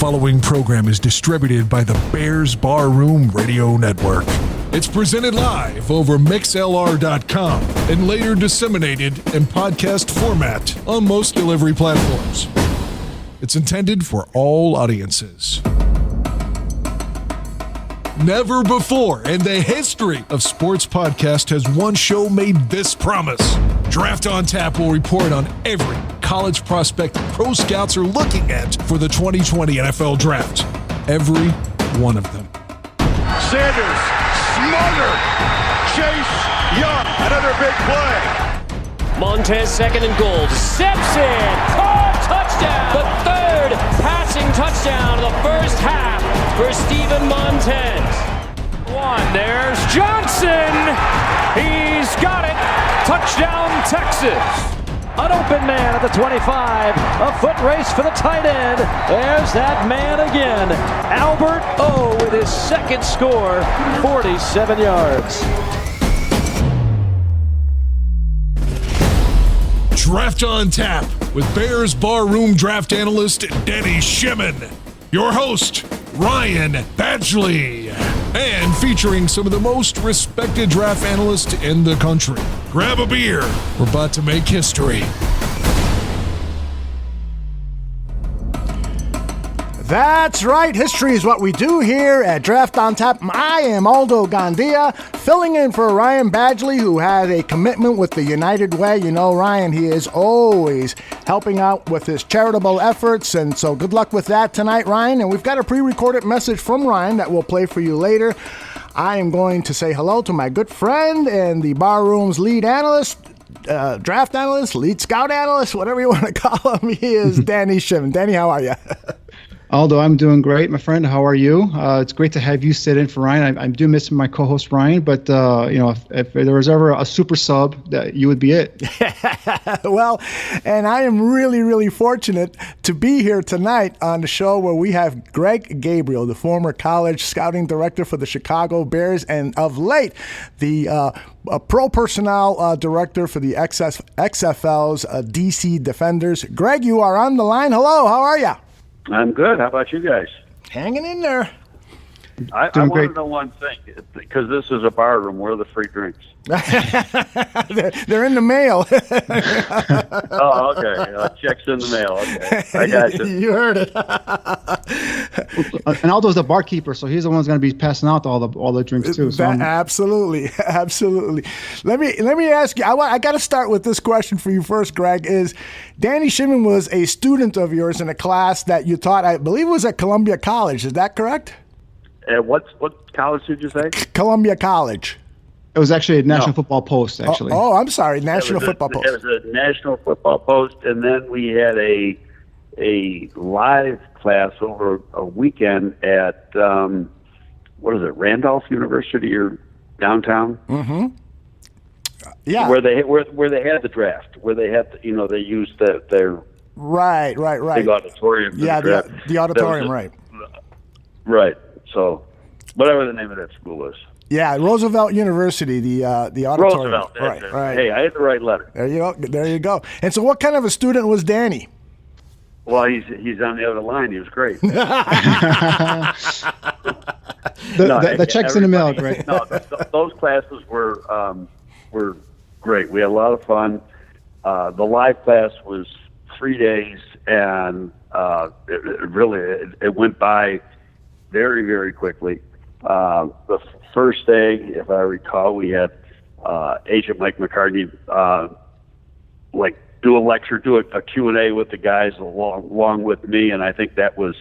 following program is distributed by the Bears Barroom Radio Network. It's presented live over mixlr.com and later disseminated in podcast format on most delivery platforms. It's intended for all audiences. Never before in the history of sports podcast has one show made this promise. Draft on Tap will report on every college prospect pro scouts are looking at for the 2020 NFL Draft. Every one of them. Sanders, smother, Chase Young, another big play. Montez second and goal, steps in, caught, touchdown. The third passing touchdown of the first half for Steven Montez. There's Johnson, he's got it, touchdown Texas. An open man at the 25, a foot race for the tight end. There's that man again, Albert O with his second score, 47 yards. Draft on Tap with Bears Barroom draft analyst Danny Shimon. Your host, Ryan Badgley. And featuring some of the most respected draft analysts in the country. Grab a beer. We're about to make history. That's right. History is what we do here at Draft on Tap. I am Aldo Gandia, filling in for Ryan Badgley, who has a commitment with the United Way. You know, Ryan, he is always helping out with his charitable efforts, and so good luck with that tonight, Ryan. And we've got a pre-recorded message from Ryan that we'll play for you later. I am going to say hello to my good friend and the Barroom's lead analyst, draft analyst, lead scout analyst, whatever you want to call him. He is Danny Shimon. Danny, how are you? Aldo, I'm doing great, my friend. How are you? It's great to have you sit in for Ryan. I do miss my co-host Ryan, but if there was ever a super sub, that you would be it. Well, and I am really, really fortunate to be here tonight on the show where we have Greg Gabriel, the former college scouting director for the Chicago Bears, and of late, the pro personnel director for the XFL's DC Defenders. Greg, you are on the line. Hello, how are you? I'm good. How about you guys? Hanging in there. I want to know one thing, because this is a bar room. Where are the free drinks? They're in the mail. Oh, okay. Check's in the mail. Okay. I got you. You heard it. And Aldo's the barkeeper, so he's the one who's going to be passing out all the drinks too. So absolutely. Let me ask you. I got to start with this question for you first, Greg. Is Danny Shimon was a student of yours in a class that you taught? I believe it was at Columbia College. Is that correct? What college did you say? Columbia College. It was actually a National Football Post, actually. Oh, I'm sorry, National Football Post. It was a National Football Post, and then we had a live class over a weekend at Randolph University or downtown. Mm-hmm. Yeah. Where they had the draft, where they had they used their right big auditorium. Yeah, the auditorium, right. Right. So, whatever the name of that school is. Yeah, Roosevelt University, the auditorium. Roosevelt. Right. Hey, I had the right letter. There you go. And so, what kind of a student was Danny? Well, he's on the other line. He was great. the check's in the mail, Greg. No, those classes were great. We had a lot of fun. The live class was 3 days, and it went by very, very quickly. The first day, if I recall, we had Agent Mike McCartney do a lecture, do a Q&A with the guys along with me, and I think that was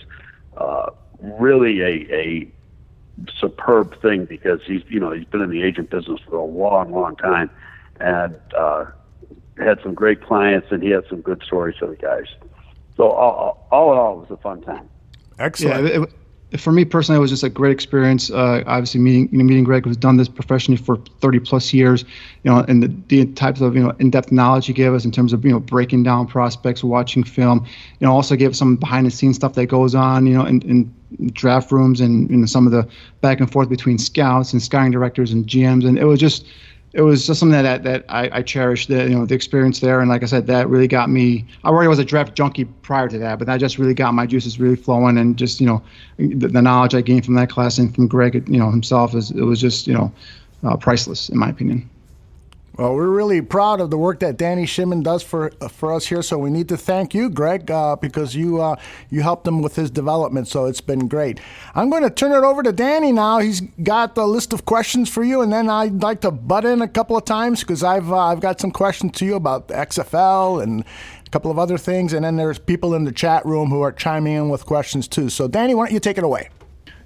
really a superb thing, because he's been in the agent business for a long, long time, and had some great clients, and he had some good stories for the guys. So all in all, it was a fun time. Excellent. Yeah, for me personally, it was just a great experience. Obviously, meeting Greg, who's done this professionally for 30 plus years, and the types of in-depth knowledge he gave us in terms of breaking down prospects, watching film, also gave us some behind-the-scenes stuff that goes on, in draft rooms, and some of the back and forth between scouts and scouting directors and GMs, and it was just it was just something that I cherished, the experience there. And like I said, that really got me. I already was a draft junkie prior to that, but that just really got my juices really flowing. And just, the knowledge I gained from that class and from Greg, himself, it was just, priceless in my opinion. Well, we're really proud of the work that Danny Shimon does for us here. So we need to thank you, Greg, because you helped him with his development. So it's been great. I'm going to turn it over to Danny now. He's got a list of questions for you, and then I'd like to butt in a couple of times because I've got some questions to you about the XFL and a couple of other things. And then there's people in the chat room who are chiming in with questions too. So Danny, why don't you take it away?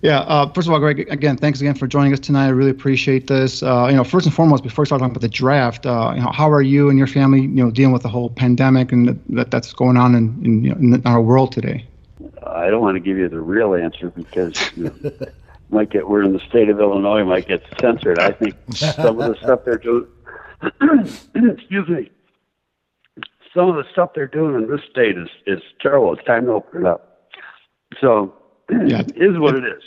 Yeah. First of all, Greg, again, thanks again for joining us tonight. I really appreciate this. First and foremost, before we start talking about the draft, how are you and your family, dealing with the whole pandemic and that's going on in our world today? I don't want to give you the real answer because we're in the state of Illinois, might get censored. I think some of the stuff they're doing, excuse me, some of the stuff they're doing in this state is terrible. It's time to open it up. So. Yeah, it is what it is.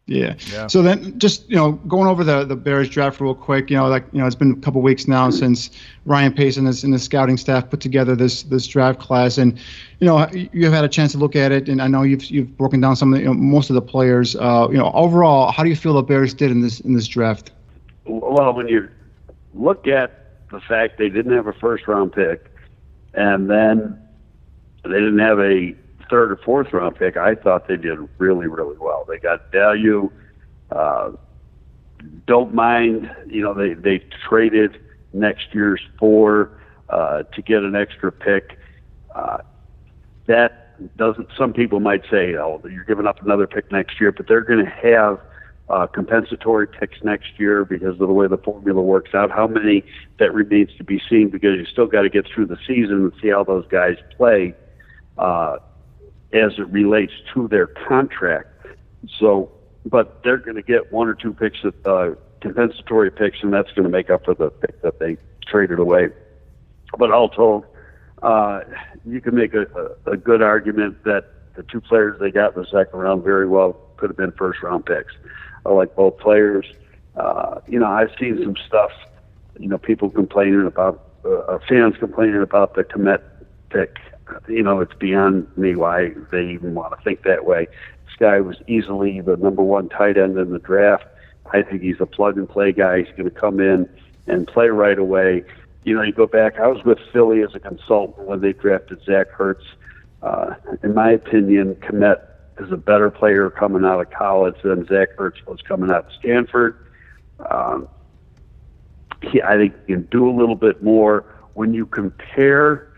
Yeah. So then, just going over the Bears draft real quick. It's been a couple weeks now since Ryan Pace and his scouting staff put together this draft class, and you've had a chance to look at it, and I know you've broken down some of most of the players. Overall, how do you feel the Bears did in this draft? Well, when you look at the fact they didn't have a first round pick, and then they didn't have a third or fourth round pick, I thought they did really, really well. They got value. Don't mind, they traded next year's 4 to get an extra pick. That doesn't, some people might say, oh, you're giving up another pick next year, but they're going to have compensatory picks next year because of the way the formula works out. How many, that remains to be seen because you still got to get through the season and see how those guys play as it relates to their contract. So, but they're going to get 1 or 2 picks, compensatory picks, and that's going to make up for the pick that they traded away. But all told, you can make a good argument that the 2 players they got in the second round very well could have been first round picks. I like both players. I've seen some stuff, people complaining about, fans complaining about the Komet pick. It's beyond me why they even want to think that way. This guy was easily the number 1 tight end in the draft. I think he's a plug-and-play guy. He's going to come in and play right away. You go back, I was with Philly as a consultant when they drafted Zach Ertz. In my opinion, Komet is a better player coming out of college than Zach Ertz was coming out of Stanford. I think he can do a little bit more. When you compare,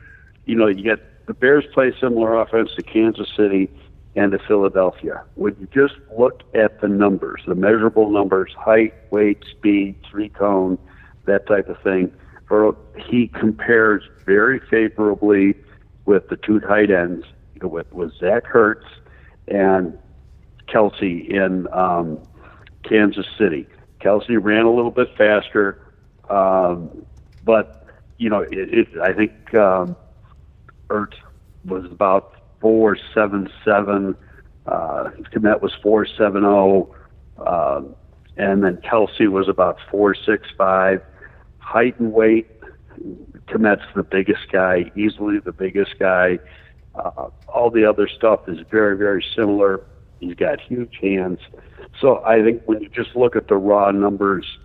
you get the Bears play similar offense to Kansas City and to Philadelphia. When you just look at the numbers, the measurable numbers, height, weight, speed, 3-cone, that type of thing, he compares very favorably with the 2 tight ends, with Zach Ertz and Kelsey in Kansas City. Kelsey ran a little bit faster, but I think Ertz was about 4.77. Komet was 4.70, and then Kelsey was about 4.65. Height and weight, Komet's the biggest guy, easily the biggest guy. All the other stuff is very, very similar. He's got huge hands. So I think when you just look at the raw numbers,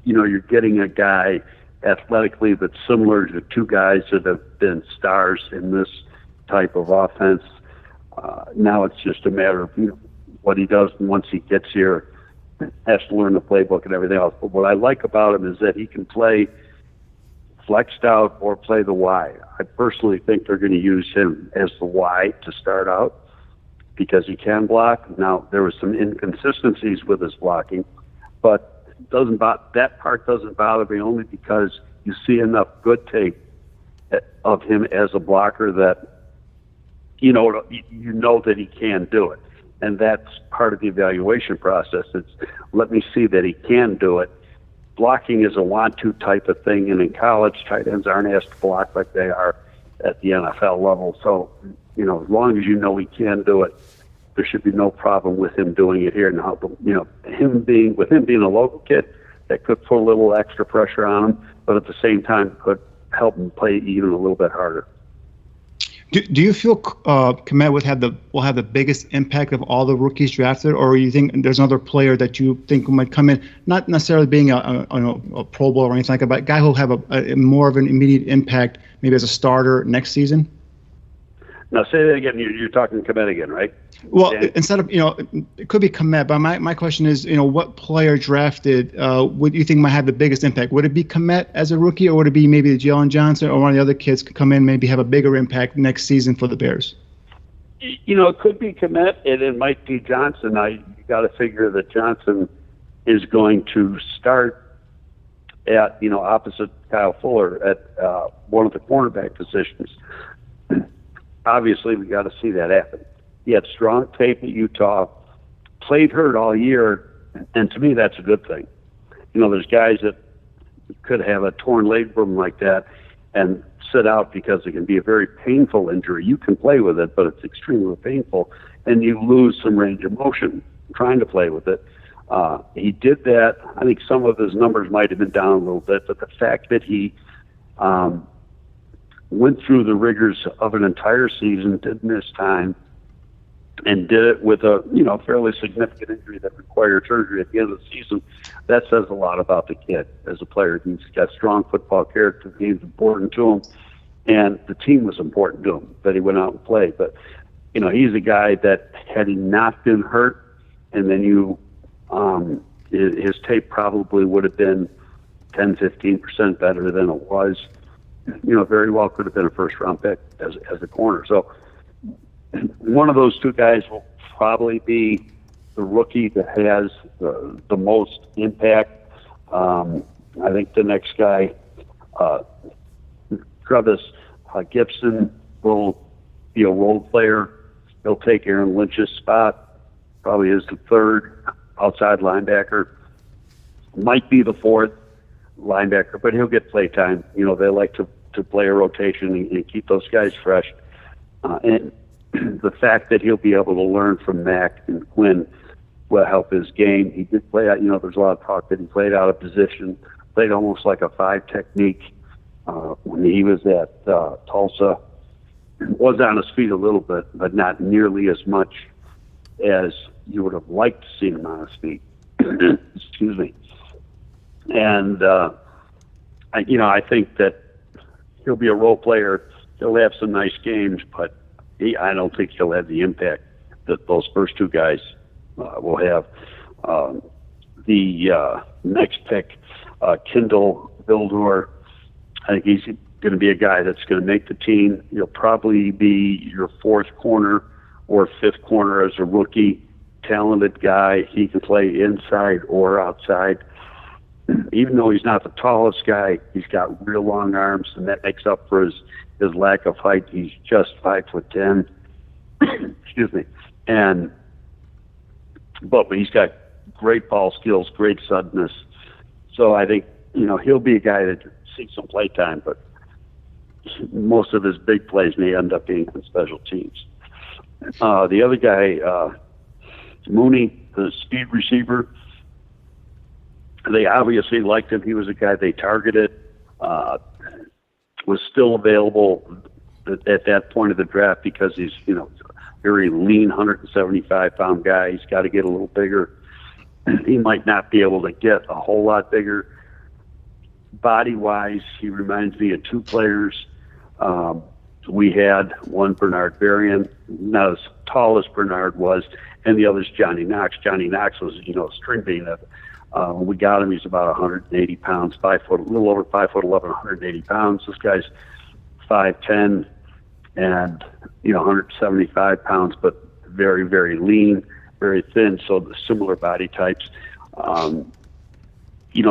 you're getting a guy athletically that's similar to 2 guys that have been stars in this type of offense. Now it's just a matter of what he does once he gets here, has to learn the playbook and everything else. But what I like about him is that he can play flexed out or play the Y. I personally think they're going to use him as the Y to start out because he can block. Now, there was some inconsistencies with his blocking, but that part doesn't bother me only because you see enough good tape of him as a blocker that you know that he can do it. And that's part of the evaluation process. It's let me see that he can do it. Blocking is a want-to type of thing, and in college, tight ends aren't asked to block like they are at the NFL level. So, as long as you know he can do it, there should be no problem with him doing it here. Now, him being a local kid, that could put a little extra pressure on him, but at the same time could help him play even a little bit harder. Do you feel Kmet will have the biggest impact of all the rookies drafted, or you think there's another player that you think might come in, not necessarily being a Pro Bowl or anything like that, but a guy who'll have a more of an immediate impact, maybe as a starter next season? Now say that again. You're talking Kmet again, right? Well, instead of, it could be Kmet, but my question is, what player drafted would you think might have the biggest impact? Would it be Kmet as a rookie, or would it be maybe Jalen Johnson or one of the other kids could come in, maybe have a bigger impact next season for the Bears? It could be Kmet, and it might be Johnson. You got to figure that Johnson is going to start at, opposite Kyle Fuller at one of the cornerback positions. Obviously, we got to see that happen. He had strong tape at Utah, played hurt all year, and to me, that's a good thing. There's guys that could have a torn labrum like that and sit out because it can be a very painful injury. You can play with it, but it's extremely painful, and you lose some range of motion trying to play with it. He did that. I think some of his numbers might have been down a little bit, but the fact that he went through the rigors of an entire season, didn't miss time, and did it with a fairly significant injury that required surgery at the end of the season, that says a lot about the kid as a player. He's got strong football character. He's important to him, and the team was important to him that he went out and played. But he's a guy that, had he not been hurt, and then his tape probably would have been 10-15% better than it was. Very well could have been a first-round pick as a corner. So one of those two guys will probably be the rookie that has the most impact. I think the next guy, Travis Gibson, will be a role player. He'll take Aaron Lynch's spot. Probably is the third outside linebacker. Might be the fourth linebacker, but he'll get play time. They like to play a rotation and keep those guys fresh. And the fact that he'll be able to learn from Mac and Quinn will help his game. He did play out, there's a lot of talk that he played out of position, played almost like a 5 technique when he was at Tulsa. Was on his feet a little bit, but not nearly as much as you would have liked to see him on his feet. Excuse me. And, I think that he'll be a role player. He'll have some nice games, but I don't think he'll have the impact that those first two guys will have. The next pick, Kendall Vildor, I think he's going to be a guy that's going to make the team. He'll probably be your fourth corner or fifth corner as a rookie. Talented guy. He can play inside or outside. Even though he's not the tallest guy, he's got real long arms, and that makes up for his lack of height. He's just 5'10". Excuse me. But he's got great ball skills, great suddenness. So I think, he'll be a guy that sees some play time, but most of his big plays may end up being on special teams. The other guy, Mooney, the speed receiver, they obviously liked him. He was a guy they targeted, was still available at that point of the draft because he's, very lean, 175-pound guy. He's got to get a little bigger. He might not be able to get a whole lot bigger. Body-wise, he reminds me of two players. We had one, Bernard Berrien, not as tall as Bernard was, and the other's Johnny Knox. Johnny Knox was, a string bean. When we got him, he's about 180 pounds, a little over 5'11", 180 pounds. This guy's 5'10", and 175 pounds, but very, very lean, very thin. So the similar body types.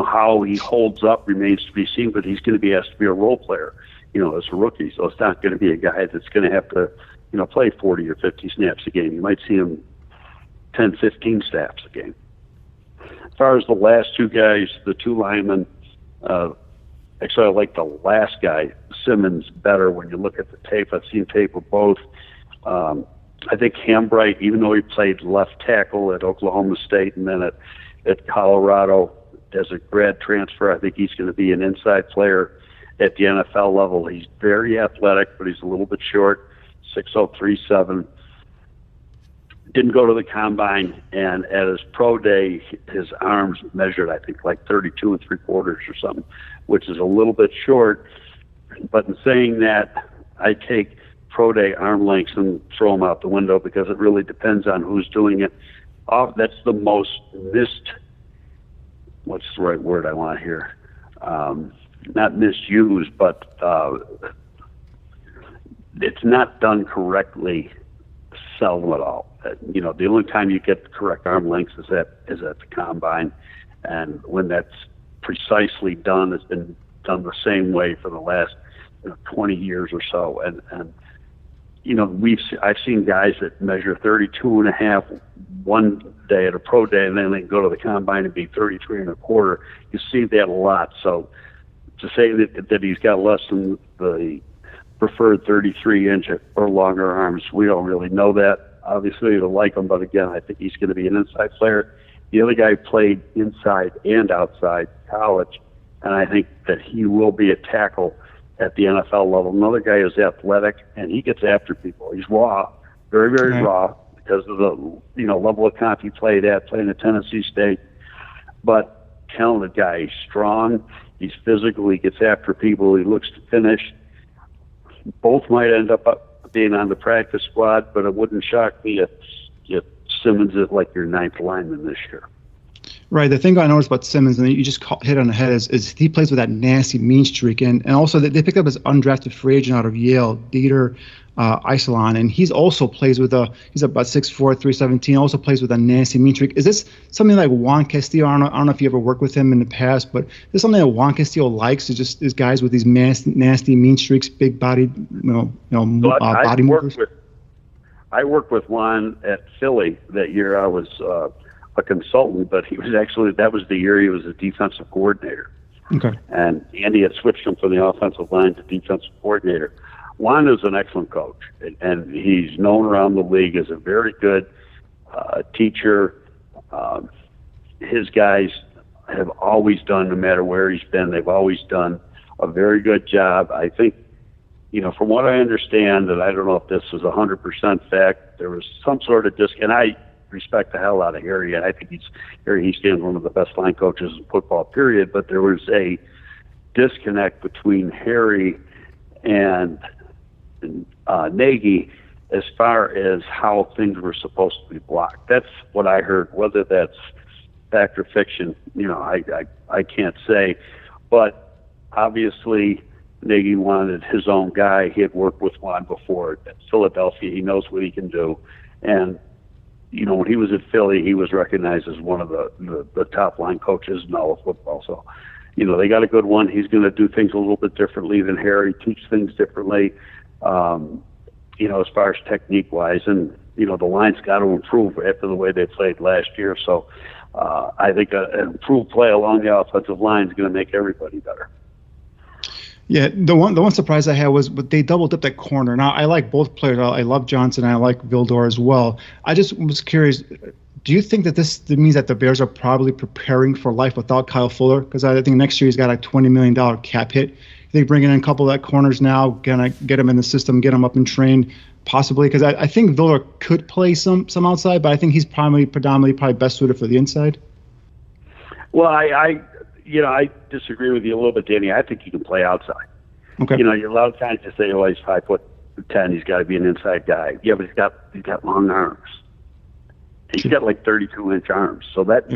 How he holds up remains to be seen, but he's going to be asked to be a role player, as a rookie. So it's not going to be a guy that's going to have to, play 40 or 50 snaps a game. You might see him 10, 15 snaps a game. As far as the last two guys, the two linemen, actually I like the last guy, Simmons, better when you look at the tape. I've seen tape of both. I think Hambright, even though he played left tackle at Oklahoma State and then at Colorado, as a grad transfer. I think he's going to be an inside player at the NFL level. He's very athletic, but he's a little bit short, 6'0", 3'7". Didn't go to the combine, and at his pro day, his arms measured, I think, like 32 3/4 or something, which is a little bit short. But in saying that, I take pro day arm lengths and throw them out the window because it really depends on who's doing it. That's the most missed, what's the right word I want here? Not misused, but it's not done correctly seldom at all. The only time you get the correct arm lengths is at the combine, and when that's precisely done, it's been done the same way for the last 20 years or so. And I've seen guys that measure 32.5 one day at a pro day, and then they go to the combine and be 33 1/4. You see that a lot. So to say that he's got less than the preferred 33-inch or longer arms, we don't really know that. Obviously, you like him, but again, I think he's going to be an inside player. The other guy played inside and outside college, and I think that he will be a tackle at the NFL level. Another guy is athletic, and he gets after people. He's raw, very, very raw, because of the level of comp he played at, playing at Tennessee State. But talented guy. He's strong. He's physical. He gets after people. He looks to finish. Both might end up being on the practice squad, but it wouldn't shock me if Simmons is like your ninth lineman this year. Right. The thing I noticed about Simmons, and you just hit on the head, is he plays with that nasty mean streak. And also they picked up his undrafted free agent out of Yale, Dieter Eiselen, and he's also plays with he's about 6'4", 317, also plays with a nasty mean streak. Is this something like Juan Castillo? I don't know if you ever worked with him in the past, but is this something that Juan Castillo likes? Is guys with these nasty mean streaks, big bodied, body movers? I worked with Juan at Philly that year. I was a consultant, but that was the year he was a defensive coordinator. Okay. And Andy had switched him from the offensive line to defensive coordinator. Juan is an excellent coach, and he's known around the league as a very good teacher. His guys have always done, no matter where he's been, they've always done a very good job. I think, from what I understand, and I don't know if this is 100% fact, there was some sort of and I respect the hell out of Harry, and I think Harry Eastand's one of the best line coaches in football, period, but there was a disconnect between Harry and Nagy as far as how things were supposed to be blocked. That's what I heard. Whether that's fact or fiction, I can't say. But obviously, Nagy wanted his own guy. He had worked with Juan before at Philadelphia. He knows what he can do. And, when he was at Philly, he was recognized as one of the top line coaches in all of football. So, they got a good one. He's going to do things a little bit differently than Harry, teach things differently. As far as technique-wise, and, the line's got to improve after the way they played last year. So I think an improved play along the offensive line is going to make everybody better. Yeah, the one surprise I had was they doubled up that corner. Now, I like both players. I love Johnson. I like Vildor as well. I just was curious, do you think that this means that the Bears are probably preparing for life without Kyle Fuller? Because I think next year he's got a $20 million cap hit. They bringing in a couple of that corners now, gonna get him in the system, get him up and trained, possibly. Because I think Vildor could play some outside, but I think he's predominantly best suited for the inside. Well, I disagree with you a little bit, Danny. I think he can play outside. Okay. A lot of times you say, oh, he's 5'10", he's got to be an inside guy. Yeah, but he's got long arms. He's got like 32-inch arms, so that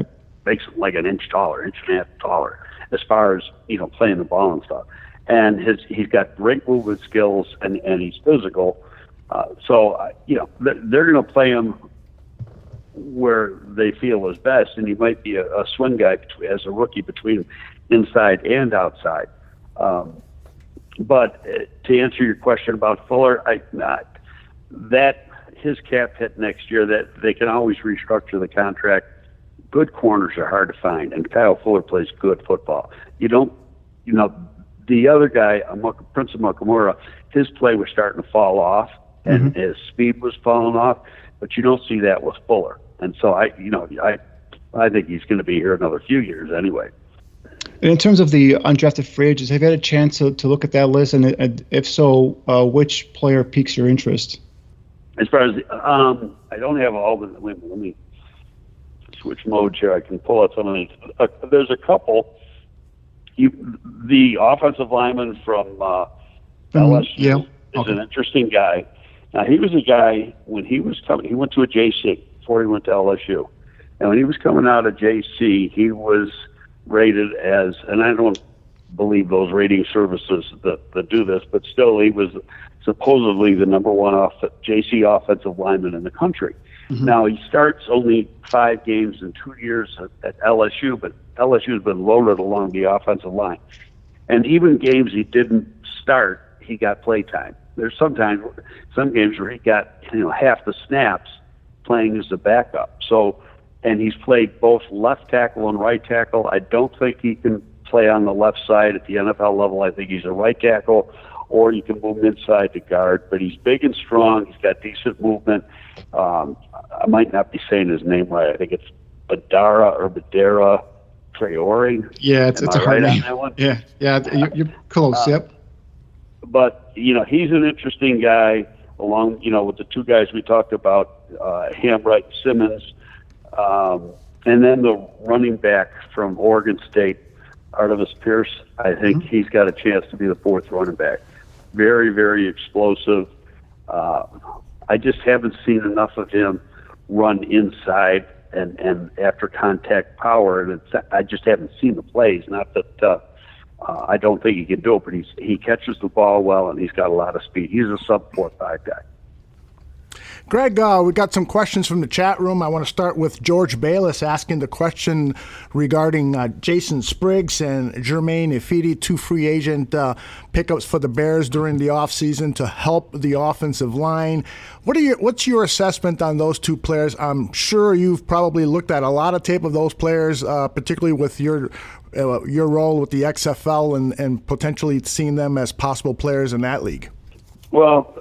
makes him like an inch taller, inch and a half taller, as far as playing the ball and stuff. And he's got great movement skills, and he's physical. So they're going to play him where they feel is best, and he might be a swing guy as a rookie between inside and outside. But to answer your question about Fuller, that his cap hit next year, that they can always restructure the contract. Good corners are hard to find, and Kyle Fuller plays good football. The other guy, Prince of Mukamura, his play was starting to fall off, and his speed was falling off, but you don't see that with Fuller. And so I think he's going to be here another few years anyway. And in terms of the undrafted free agents, have you had a chance to look at that list? And if so, which player piques your interest? As far as I don't have all the. Let me switch modes here. I can pull out some of these. There's a couple. The offensive lineman from LSU Yale. is an interesting guy. Now, he was a guy, when he was coming, he went to a JC before he went to LSU. And when he was coming out of JC, he was rated as, and I don't believe those rating services that do this, but still he was supposedly the number one JC offensive lineman in the country. Mm-hmm. Now, he starts only 5 games in 2 years at LSU, but LSU's been loaded along the offensive line. And even games he didn't start, he got play time. There's some games where he got half the snaps playing as a backup. So, and he's played both left tackle and right tackle. I don't think he can play on the left side at the NFL level. I think he's a right tackle, or you can move inside to guard. But he's big and strong. He's got decent movement. I might not be saying his name right. I think it's Badara Traore. Yeah, it's a hard name. Yeah, you're close. Yep. But he's an interesting guy. Along with the 2 guys we talked about, Hambright and Simmons, and then the running back from Oregon State, Artemis Pierce. I think he's got a chance to be the 4th running back. Very, very explosive. I just haven't seen enough of him run inside and after contact power, and I just haven't seen the plays. Not that I don't think he can do it, but he catches the ball well, and he's got a lot of speed. He's a sub-4.5 guy. Greg, we got some questions from the chat room. I want to start with George Bayless asking the question regarding Jason Spriggs and Jermaine Ifedi, 2 free agent pickups for the Bears during the offseason to help the offensive line. What's your assessment on those 2 players? I'm sure you've probably looked at a lot of tape of those players, particularly with your role with the XFL and potentially seeing them as possible players in that league. Well,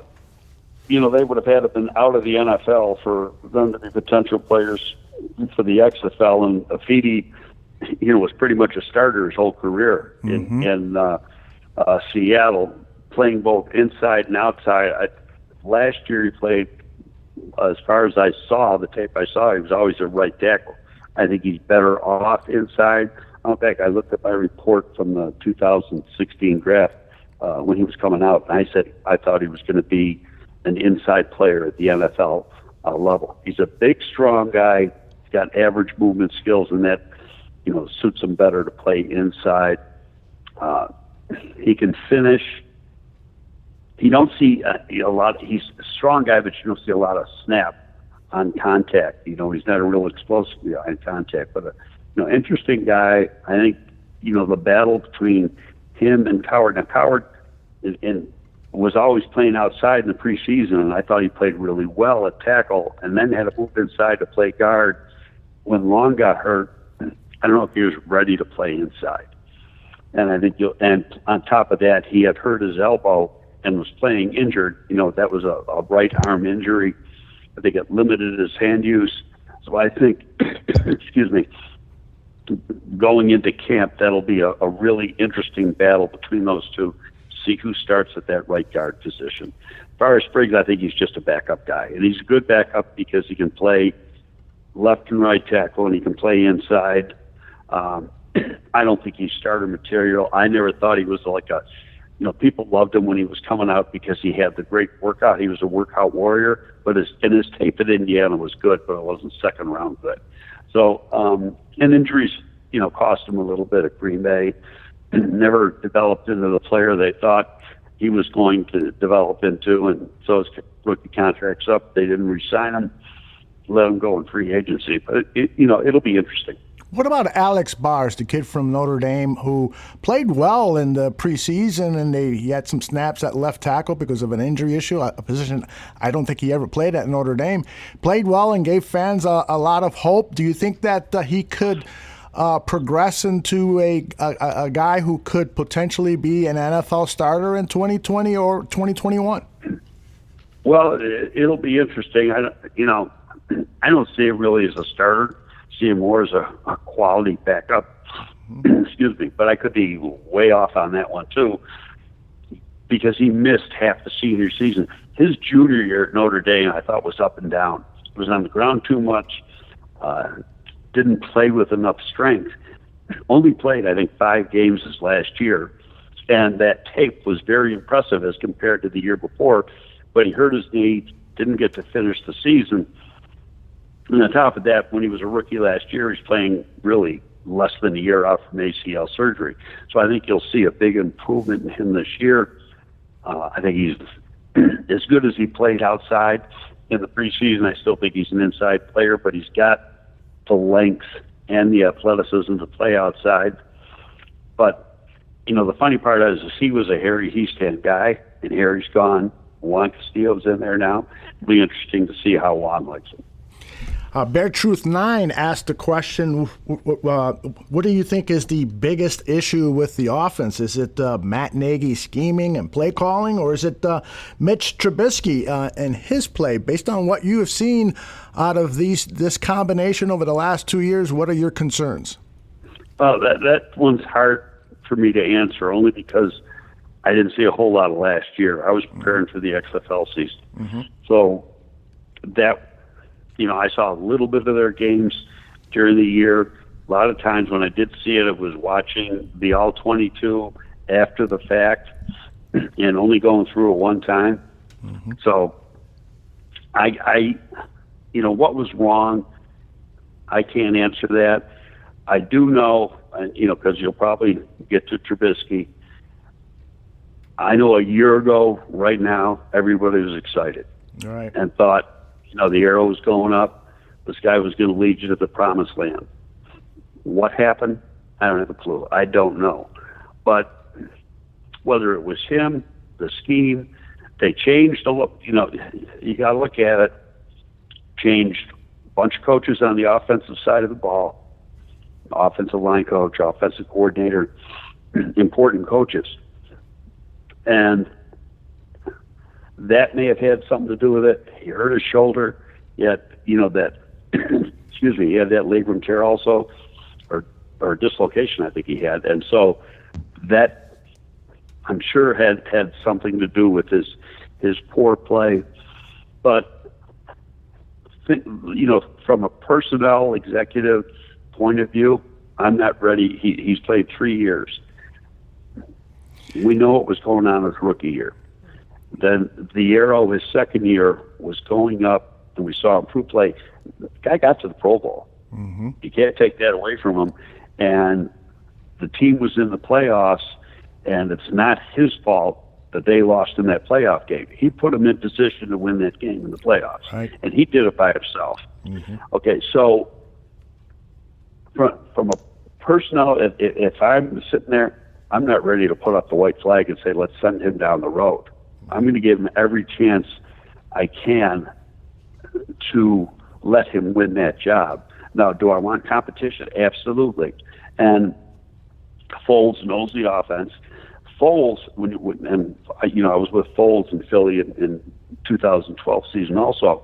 they would have had to been out of the NFL for them to be potential players for the XFL. And Ifedi, was pretty much a starter his whole career in Seattle, playing both inside and outside. Last year he played, as far as I saw, the tape I saw, he was always a right tackle. I think he's better off inside. In fact, I looked at my report from the 2016 draft when he was coming out, and I said I thought he was going to be an inside player at the NFL level. He's a big, strong guy. He's got average movement skills, and that suits him better to play inside. He can finish. You don't see a lot. He's a strong guy, but you don't see a lot of snap on contact. He's not a real explosive guy on contact, but interesting guy. I think the battle between him and Coward. Now Coward was always playing outside in the preseason, and I thought he played really well at tackle, and then had to move inside to play guard. When Long got hurt, I don't know if he was ready to play inside. And I think and on top of that, he had hurt his elbow and was playing injured. That was a right arm injury. I think it limited his hand use. So I think, excuse me, going into camp, that'll be a really interesting battle between those 2. See who starts at that right guard position. As far as Spriggs, I think he's just a backup guy. And he's a good backup because he can play left and right tackle, and he can play inside. I don't think he's starter material. I never thought he was like people loved him when he was coming out because he had the great workout. He was a workout warrior, but his tape at Indiana was good, but it wasn't second round good. So, and injuries, cost him a little bit at Green Bay. Never developed into the player they thought he was going to develop into, and so his rookie contract's up. They didn't re-sign him, let him go in free agency. But it'll be interesting. What about Alex Bars, the kid from Notre Dame who played well in the preseason, and he had some snaps at left tackle because of an injury issue, a position I don't think he ever played at Notre Dame. Played well and gave fans a lot of hope. Do you think that he could progress into a guy who could potentially be an NFL starter in 2020 or 2021? Well, it'll be interesting. I don't see him really as a starter. See him more as a quality backup. Excuse me, but I could be way off on that one too, because he missed half the senior season. His junior year at Notre Dame, I thought, was up and down. He was on the ground too much, didn't play with enough strength. Only played, I think, 5 games this last year, and that tape was very impressive as compared to the year before, but he hurt his knee, didn't get to finish the season. And on top of that, when he was a rookie last year, he's playing really less than a year out from ACL surgery. So I think you'll see a big improvement in him this year. I think he's as good as he played outside in the preseason. I still think he's an inside player, but he's got the length and the athleticism to play outside. But, the funny part is he was a Harry Hiestand guy, and Harry's gone. Juan Castillo's in there now. It'll be interesting to see how Juan likes him. Bear Truth 9 asked the question, what do you think is the biggest issue with the offense? Is it Matt Nagy scheming and play calling, or is it Mitch Trubisky and his play? Based on what you have seen out of this combination over the last 2 years, what are your concerns? Well, that one's hard for me to answer, only because I didn't see a whole lot of last year. I was preparing for the XFL season. Mm-hmm. So that, I saw a little bit of their games during the year. A lot of times when I did see it, it was watching the All-22 after the fact and only going through it one time. Mm-hmm. So I what was wrong, I can't answer that. I do know, because you'll probably get to Trubisky, I know a year ago, right now, everybody was excited. All right. And thought, the arrow was going up. This guy was going to lead you to the promised land. What happened? I don't have a clue. I don't know. But whether it was him, the scheme, they changed a look. You got to look at it. Changed a bunch of coaches on the offensive side of the ball, offensive line coach, offensive coordinator, important coaches. And that may have had something to do with it. He hurt his shoulder, yet, that, excuse me, he had that labrum tear also, or dislocation I think he had. And so that, I'm sure, had something to do with his poor play. But, from a personnel executive point of view, I'm not ready. He's played 3 years. We know what was going on his rookie year. Then the arrow, his second year, was going up, and we saw improved play. The guy got to the Pro Bowl. Mm-hmm. You can't take that away from him. And the team was in the playoffs, and it's not his fault that they lost in that playoff game. He put them in position to win that game in the playoffs, right. And he did it by himself. Mm-hmm. Okay, so from a personnel, if I'm sitting there, I'm not ready to put up the white flag and say, let's send him down the road. I'm going to give him every chance I can to let him win that job. Now, do I want competition? Absolutely. And Foles knows the offense. Foles, I was with Foles in Philly in 2012 season also.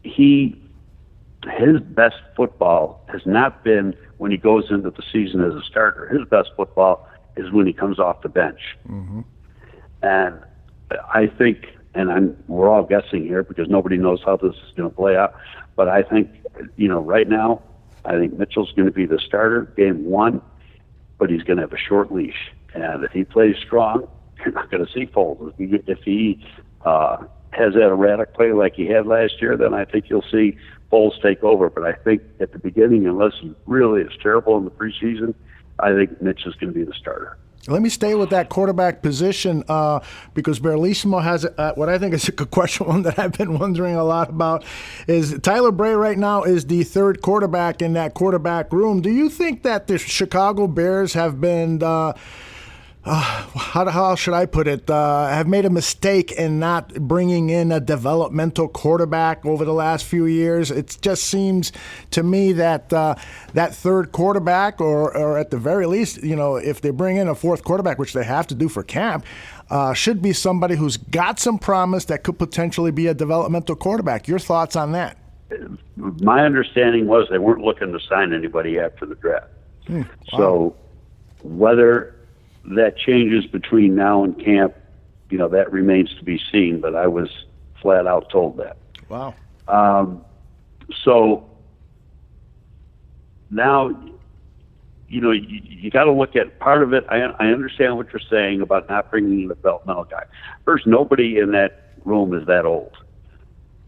His best football has not been when he goes into the season as a starter. His best football is when he comes off the bench. Mm-hmm. And I think, we're all guessing here because nobody knows how this is going to play out, but I think, right now, I think Mitchell's going to be the starter game 1, but he's going to have a short leash. And if he plays strong, you're not going to see Foles. If he has that erratic play like he had last year, then I think you'll see Foles take over. But I think at the beginning, unless he really is terrible in the preseason, I think Mitch is going to be the starter. Let me stay with that quarterback position because Berlissimo has what I think is a good question, one that I've been wondering a lot about, is Tyler Bray right now is the third quarterback in that quarterback room. Do you think that the Chicago Bears have been how should I put it, have made a mistake in not bringing in a developmental quarterback over the last few years? It just seems to me that that third quarterback, or at the very least, if they bring in a fourth quarterback, which they have to do for camp, should be somebody who's got some promise that could potentially be a developmental quarterback. Your thoughts on that? My understanding was they weren't looking to sign anybody after the draft. So whether that changes between now and camp, that remains to be seen, but I was flat out told that. Wow. So now, you got to look at part of it. I understand what you're saying about not bringing in a developmental guy. First, nobody in that room is that old.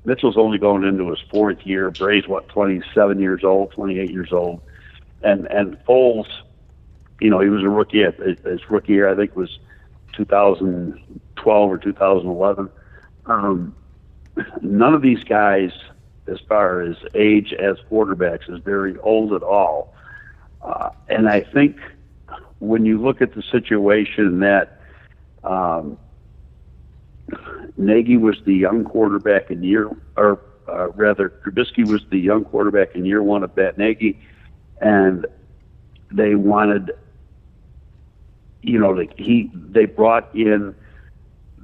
Mitchell's only going into his 4th year. Bray's 27 years old, 28 years old, and Foles, he was a rookie. His rookie year, I think, was 2012 or 2011. None of these guys, as far as age as quarterbacks, is very old at all. And I think when you look at the situation that Nagy was the young quarterback in Trubisky was the young quarterback in year 1 of Matt Nagy, and they wanted, they brought in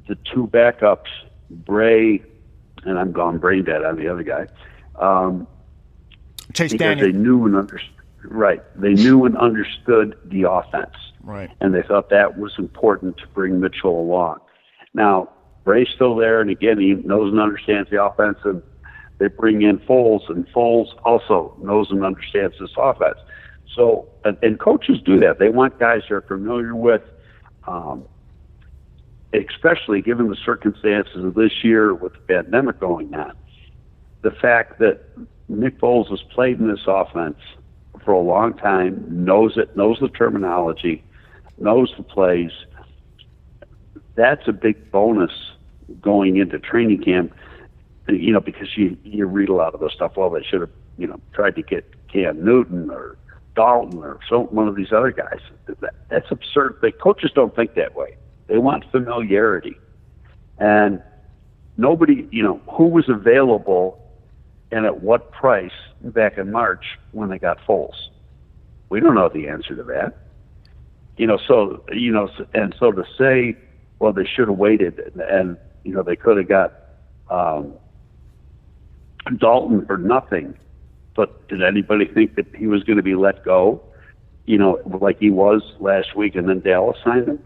the 2 backups, Bray, and I'm gone brain dead on the other guy. Chase because Daniel. They knew and understood. Right. They knew and understood the offense. Right. And they thought that was important to bring Mitchell along. Now, Bray's still there, and again, he knows and understands the offense, and they bring in Foles, and Foles also knows and understands this offense. So, and coaches do that. They want guys they're familiar with, especially given the circumstances of this year with the pandemic going on. The fact that Nick Foles has played in this offense for a long time, knows it, knows the terminology, knows the plays. That's a big bonus going into training camp, because you read a lot of the stuff. Well, they should have, tried to get Cam Newton or Dalton or one of these other guys. That's absurd. The coaches don't think that way. They want familiarity. And nobody, who was available and at what price back in March when they got Foles? We don't know the answer to that. So to say, well, they should have waited and they could have got Dalton for nothing. But did anybody think that he was going to be let go, like he was last week, and then Dallas signed him?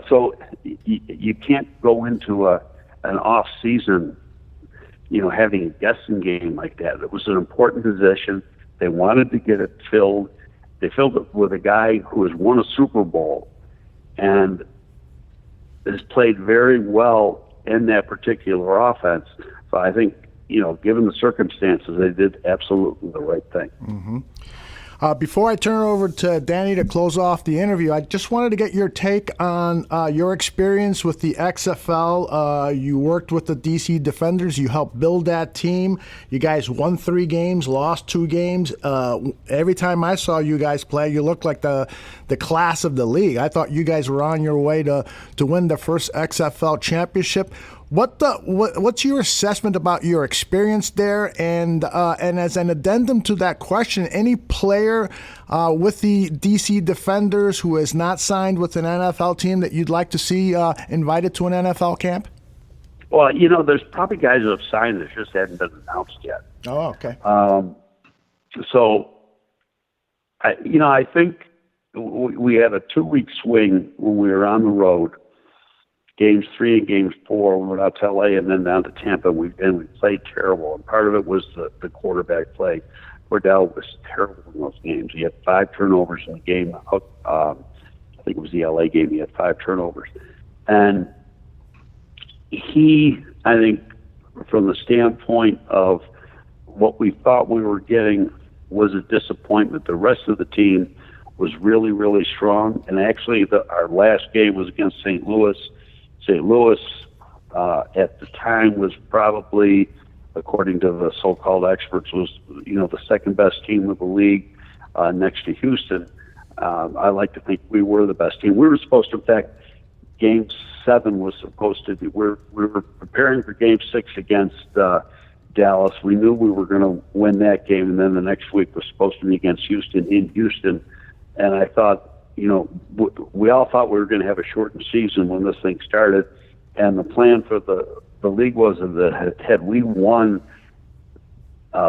So you can't go into an off season, having a guessing game like that. It was an important position. They wanted to get it filled. They filled it with a guy who has won a Super Bowl and has played very well in that particular offense. So I think, given the circumstances, they did absolutely the right thing. Mm-hmm. Before I turn it over to Danny to close off the interview, I just wanted to get your take on your experience with the XFL. You worked with the DC Defenders. You helped build that team. You guys won 3 games, lost 2 games. Every time I saw you guys play, you looked like the class of the league. I thought you guys were on your way to win the first XFL championship. What's your assessment about your experience there? And as an addendum to that question, any player with the DC Defenders who has not signed with an NFL team that you'd like to see invited to an NFL camp? Well, there's probably guys who have signed that just hadn't been announced yet. Oh, okay. So, I think we had a 2-week swing when we were on the road. Games 3 and Games 4, we went out to LA and then down to Tampa, and we played terrible. And part of it was the quarterback play. Cordell was terrible in those games. He had 5 turnovers in the game. I think it was the LA game. He had 5 turnovers. And I think, from the standpoint of what we thought we were getting, was a disappointment. The rest of the team was really, really strong. And actually, our last game was against St. Louis. St. Louis, at the time, was probably, according to the so-called experts, was the second best team of the league, next to Houston. I like to think we were the best team. We were supposed to, in fact, Game 7 was supposed to be. We were preparing for Game 6 against Dallas. We knew we were going to win that game, and then the next week was supposed to be against Houston in Houston. And I thought, we all thought we were going to have a shortened season when this thing started, and the plan for the league was that had we won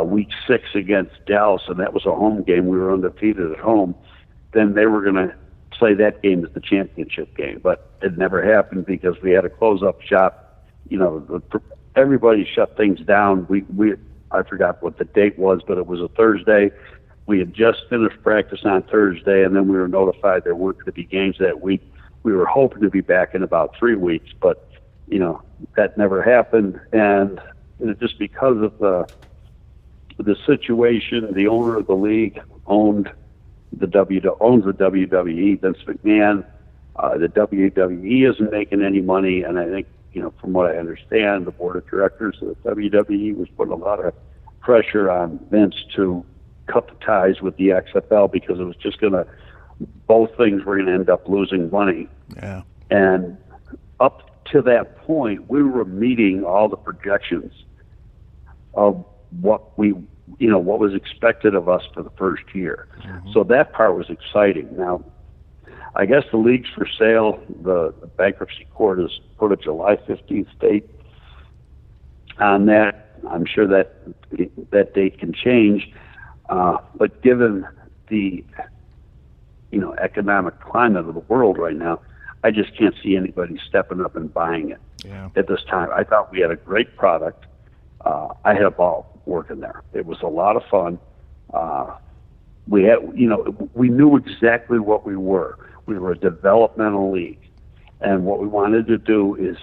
week 6 against Dallas, and that was a home game, we were undefeated at home, then they were going to play that game as the championship game. But it never happened because we had to close up shop. Everybody shut things down. I forgot what the date was, but it was a Thursday. We had just finished practice on Thursday, and then we were notified there weren't going to be games that week. We were hoping to be back in about 3 weeks, but that never happened. And just because of the situation, the owner of the league owns the WWE, Vince McMahon. The WWE isn't making any money, and I think, from what I understand, the board of directors of the WWE was putting a lot of pressure on Vince to cut the ties with the XFL because it was just both things were going to end up losing money. Yeah. And up to that point, we were meeting all the projections of what was expected of us for the first year. Mm-hmm. So that part was exciting. Now, I guess the league's for sale. The bankruptcy court has put a July 15th date on that. I'm sure that date can change. But given the economic climate of the world right now, I just can't see anybody stepping up and buying it at this time. I thought we had a great product. I had a ball working there. It was a lot of fun. We had, we knew exactly what we were. We were a developmental league, and what we wanted to do is,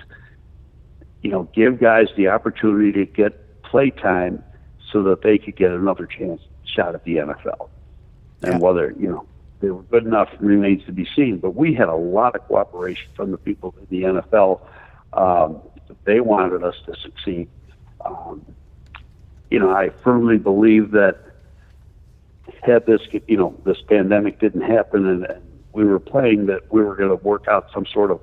give guys the opportunity to get play time so that they could get another shot at the NFL. And whether they were good enough remains to be seen. But we had a lot of cooperation from the people in the NFL. They wanted us to succeed. I firmly believe that had this pandemic didn't happen and we were playing, that we were going to work out some sort of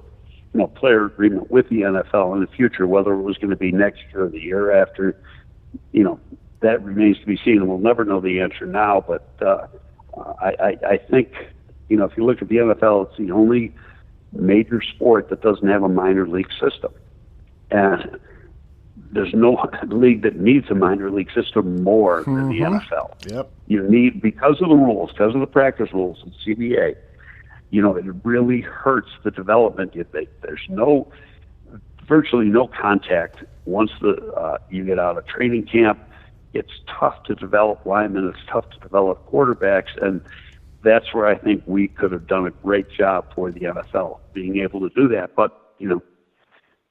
player agreement with the NFL in the future, whether it was going to be next year or the year after. That remains to be seen, and we'll never know the answer now. But I think if you look at the NFL, it's the only major sport that doesn't have a minor league system, and there's no league that needs a minor league system more than the NFL. Yep. You need, because of the rules, because of the practice rules and CBA, it really hurts the development. There's virtually no contact once you get out of training camp. It's tough to develop linemen. It's tough to develop quarterbacks, and that's where I think we could have done a great job for the NFL, being able to do that. But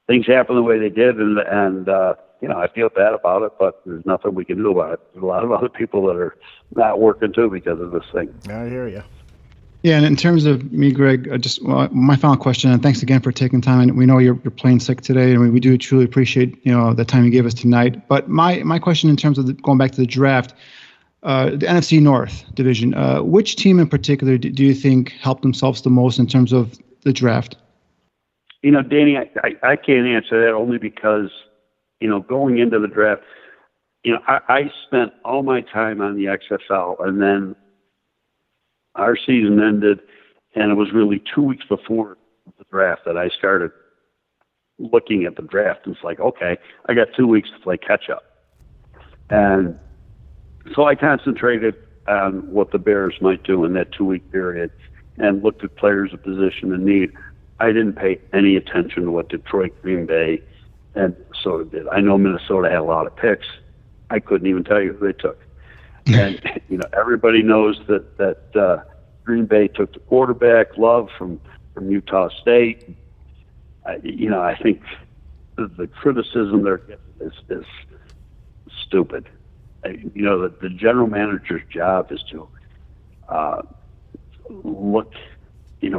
things happen the way they did, and I feel bad about it, but there's nothing we can do about it. There's a lot of other people that are not working too because of this thing. I hear you. Yeah, and in terms of me, Greg, my final question, and thanks again for taking time. And we know you're playing sick today, and we do truly appreciate the time you gave us tonight. But my question in terms of going back to the draft, the NFC North division, which team in particular do you think helped themselves the most in terms of the draft? Danny, I can't answer that only because, going into the draft, I spent all my time on the XFL, and then our season ended, and it was really 2 weeks before the draft that I started looking at the draft. It's like, okay, I got 2 weeks to play catch up. And so I concentrated on what the Bears might do in that 2 week period and looked at players of position and need. I didn't pay any attention to what Detroit, Green Bay, and Minnesota did. I know Minnesota had a lot of picks. I couldn't even tell you who they took. And everybody knows that Green Bay took the quarterback, Love from Utah State. I think the criticism there is stupid. The general manager's job is to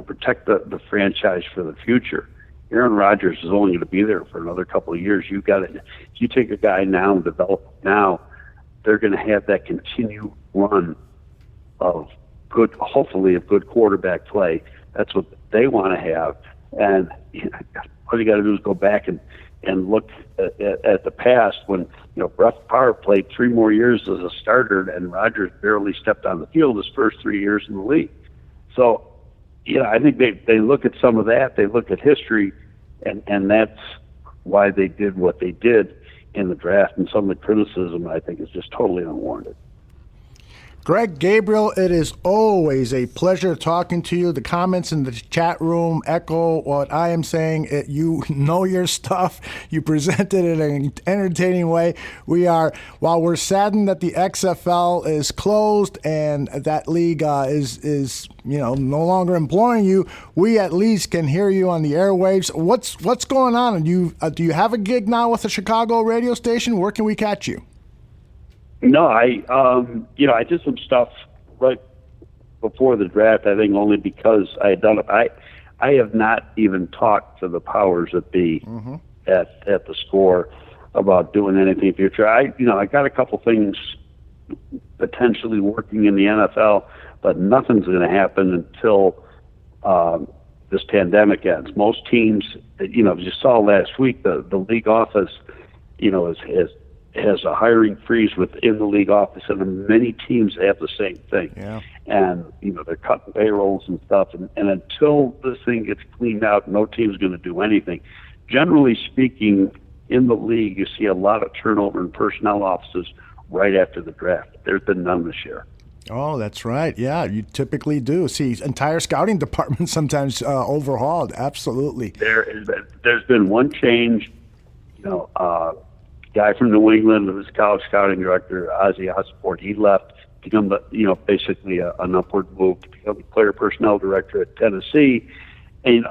protect the franchise for the future. Aaron Rodgers is only going to be there for another couple of years. If you take a guy now and develop him now, they're going to have that continued run of hopefully of good quarterback play. That's what they want to have. And all you got to do is go back and look at the past when, Brett Favre played 3 more years as a starter and Rodgers barely stepped on the field his first 3 years in the league. So, I think they look at some of that. They look at history, and that's why they did what they did in the draft, and some of the criticism I think is just totally unwarranted. Greg Gabriel, it is always a pleasure talking to you. The comments in the chat room echo what I am saying. You know your stuff. You present it in an entertaining way. While we're saddened that the XFL is closed and that league is no longer employing you, we at least can hear you on the airwaves. What's going on? Do you have a gig now with the Chicago radio station? Where can we catch you? No, I did some stuff right before the draft. I think only because I had done it. I have not even talked to the powers that be at the Score about doing anything in the future. I got a couple things potentially working in the NFL, but nothing's going to happen until this pandemic ends. Most teams, as you saw last week, the league office, has a hiring freeze within the league office, and many teams have the same thing. Yeah. And they're cutting payrolls and stuff, and until this thing gets cleaned out, no team's going to do anything. Generally speaking, in the league, you see a lot of turnover in personnel offices right after the draft. There's been none this year. Oh, that's right. Yeah, you typically do see entire scouting departments sometimes overhauled. Absolutely. There's been one change. Guy from New England, who was college scouting director, Ozzie Osbourne, he left to become basically an upward move to become the player personnel director at Tennessee, and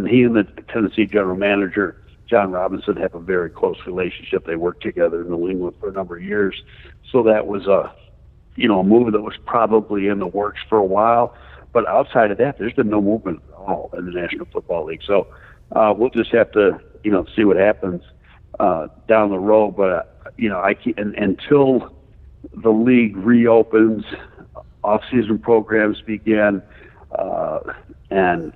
he and the Tennessee general manager John Robinson have a very close relationship. They worked together in New England for a number of years, so that was a move that was probably in the works for a while. But outside of that, there's been no movement at all in the National Football League. So we'll just have to see what happens down the road, but until the league reopens, off-season programs begin, and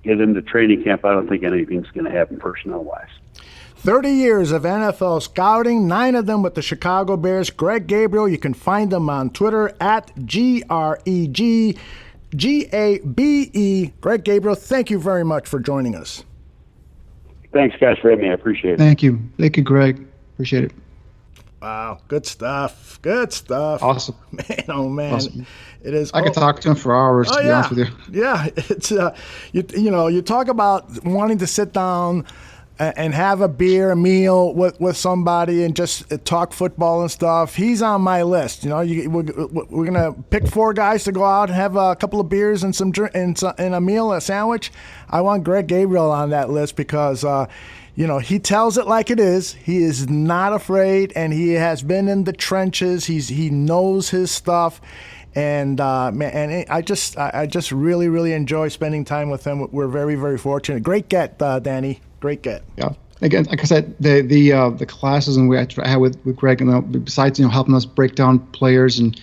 get into training camp, I don't think anything's going to happen personnel-wise. 30 years of NFL scouting, 9 of them with the Chicago Bears. Greg Gabriel, you can find him on Twitter at GregGabe. Greg Gabriel, thank you very much for joining us. Thanks, guys, for having me. I appreciate it. Thank you, Greg. Appreciate it. Wow, good stuff. Good stuff. Awesome. Man, oh man, awesome. It is. I could talk to him for hours. To be honest with you. Yeah, it's you talk about wanting to sit down and have a beer, a meal with somebody, and just talk football and stuff. He's on my list. We're gonna pick 4 guys to go out and have a couple of beers and some drink and a meal, a sandwich. I want Greg Gabriel on that list because he tells it like it is. He is not afraid, and he has been in the trenches. He knows his stuff. And I just really, really enjoy spending time with him. We're very, very fortunate. Great get, Danny. Great get. Yeah. Again, like I said, the classes and I had with Greg, besides helping us break down players and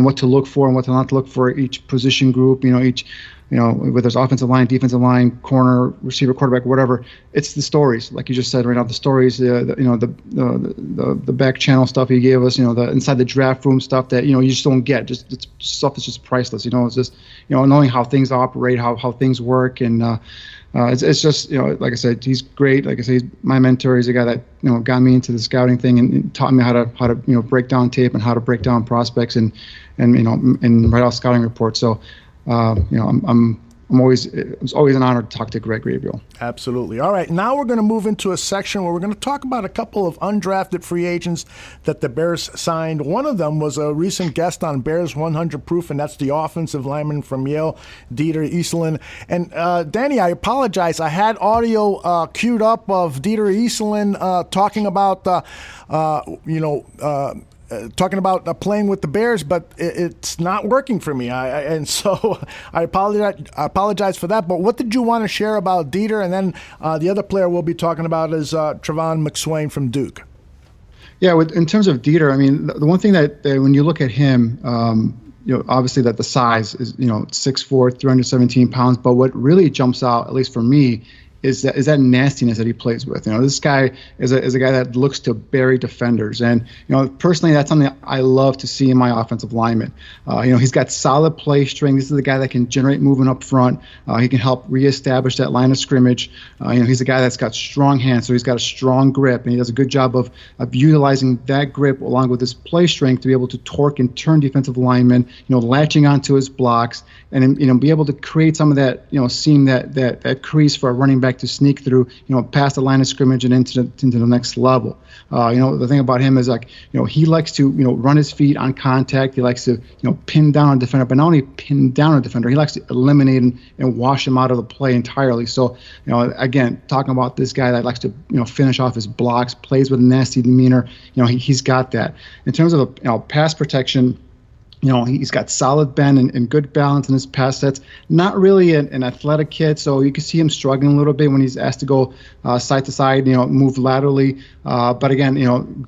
what to look for and what to not look for each position group, whether it's offensive line, defensive line, corner, receiver, quarterback, whatever. It's the stories, like you just said right now. The stories, the back channel stuff he gave us, the inside the draft room stuff that you just don't get. Just it's stuff that's just priceless. It's just knowing how things operate, how things work, and it's just like I said, he's great. Like I say, he's my mentor. He's a guy that got me into the scouting thing and taught me how to break down tape and how to break down prospects and write out scouting reports. So. It's always an honor to talk to Greg Gabriel. Absolutely. All right, now we're going to move into a section where we're going to talk about a couple of undrafted free agents that the Bears signed. One of them was a recent guest on Bears 100 Proof, and that's the offensive lineman from Yale, Dieter Eiselen. And Danny, I apologize. I had audio queued up of Dieter Eiselen talking about talking about playing with the Bears, but it's not working for me. So I apologize for that. But what did you want to share about Dieter? And then the other player we'll be talking about is Trevon McSwain from Duke. Yeah, in terms of Dieter, I mean, the one thing that when you look at him, obviously that the size is 6'4", 317 pounds. But what really jumps out, at least for me, is that nastiness that he plays with. This guy is a guy that looks to bury defenders, and personally, that's something I love to see in my offensive lineman. He's got solid play strength. This is the guy that can generate movement up front. He can help reestablish that line of scrimmage. He's a guy that's got strong hands, so he's got a strong grip, and he does a good job of utilizing that grip along with his play strength to be able to torque and turn defensive linemen, latching onto his blocks, and be able to create some of that, seam that crease for a running back to sneak through, past the line of scrimmage and into the next level. The thing about him is he likes to, run his feet on contact. He likes to, pin down a defender, but not only pin down a defender, he likes to eliminate and wash him out of the play entirely. So, again, talking about this guy that likes to, finish off his blocks, plays with a nasty demeanor, he's got that. In terms of, pass protection, he's got solid bend and good balance in his pass sets. Not really an athletic kid, so you can see him struggling a little bit when he's asked to go side to side, move laterally. But again,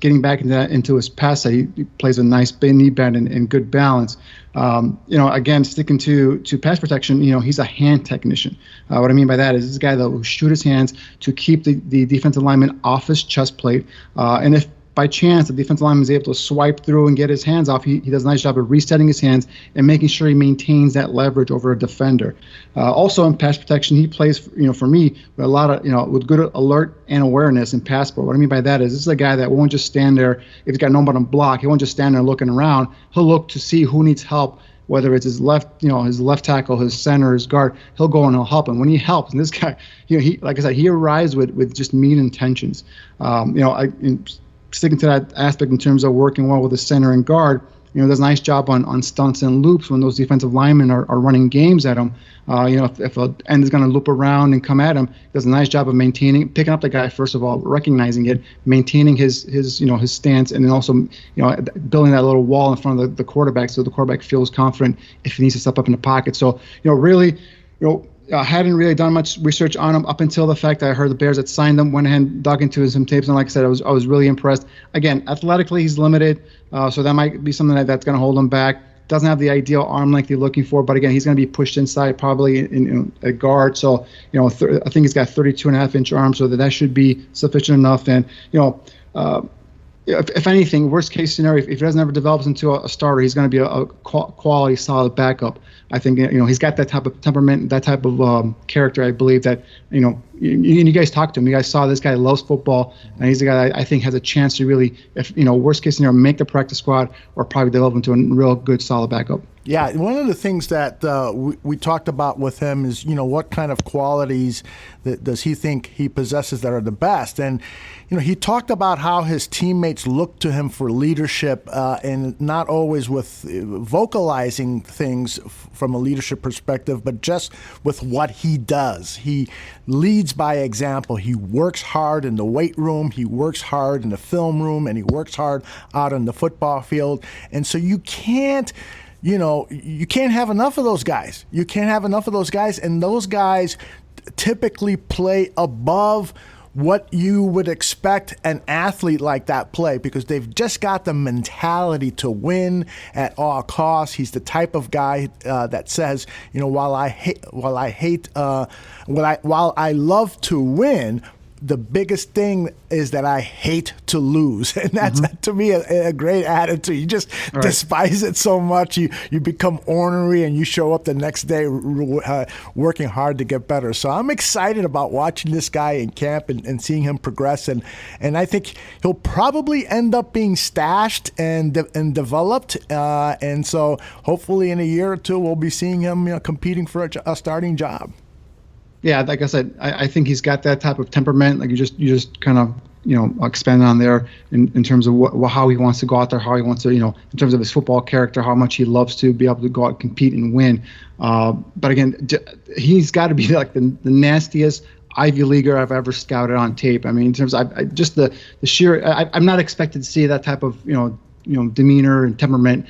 getting back into his pass set, he plays a nice knee bend and good balance. Again, sticking to pass protection, he's a hand technician. What I mean by that is this guy that will shoot his hands to keep the defensive lineman off his chest plate. And if by chance the defensive lineman is able to swipe through and get his hands off, he does a nice job of resetting his hands and making sure he maintains that leverage over a defender. Also in pass protection, he plays, for me, with a lot of, with good alert and awareness in pass pro. What I mean by that is this is a guy that won't just stand there if he's got nobody on block. He won't just stand there looking around. He'll look to see who needs help, whether it's his left tackle, his center, his guard. He'll go and he'll help him. When he helps, and this guy, he, like I said, he arrives with just mean intentions. Sticking to that aspect in terms of working well with the center and guard, does a nice job on stunts and loops when those defensive linemen are running games at him. If an end is going to loop around and come at him, does a nice job of picking up the guy, first of all, recognizing it, maintaining his stance, and then also, building that little wall in front of the quarterback so the quarterback feels confident if he needs to step up in the pocket. So, really, I hadn't really done much research on him up until the fact that I heard the Bears had signed him, went ahead and dug into some tapes, and like I said, I was really impressed. Again, athletically, he's limited, so that might be something that's going to hold him back. Doesn't have the ideal arm length you're looking for, but again, he's going to be pushed inside probably in a guard. So, I think he's got 32.5-inch arms, so that should be sufficient enough. And, if anything, worst case scenario, if he doesn't ever develops into a starter, he's going to be a quality, solid backup. I think, he's got that type of temperament, that type of character. I believe that, you guys talked to him. You guys saw this guy loves football, and he's a guy that I think has a chance to really, if worst case scenario, make the practice squad or probably develop into a real good, solid backup. Yeah, one of the things that we talked about with him is, what kind of qualities does he think he possesses that are the best? And, he talked about how his teammates look to him for leadership and not always with vocalizing things from a leadership perspective, but just with what he does. He leads by example. He works hard in the weight room, he works hard in the film room, and he works hard out on the football field. And so you can't have enough of those guys. You can't have enough of those guys, and those guys typically play above what you would expect an athlete like that play, because they've just got the mentality to win at all costs. He's the type of guy that says, while I love to win, the biggest thing is that I hate to lose. And that's, to me, a great attitude. You just despise it so much. You become ornery, and you show up the next day working hard to get better. So I'm excited about watching this guy in camp and seeing him progress. And I think he'll probably end up being stashed and developed. And so hopefully in a year or two, we'll be seeing him competing for a starting job. Yeah, like I said, I think he's got that type of temperament. Like you just kind of expand on there in terms of how he wants to go out there, how he wants to in terms of his football character, how much he loves to be able to go out and compete and win. But again, he's got to be like the nastiest Ivy Leaguer I've ever scouted on tape. I mean, in terms of just the sheer, I'm not expected to see that type of demeanor and temperament,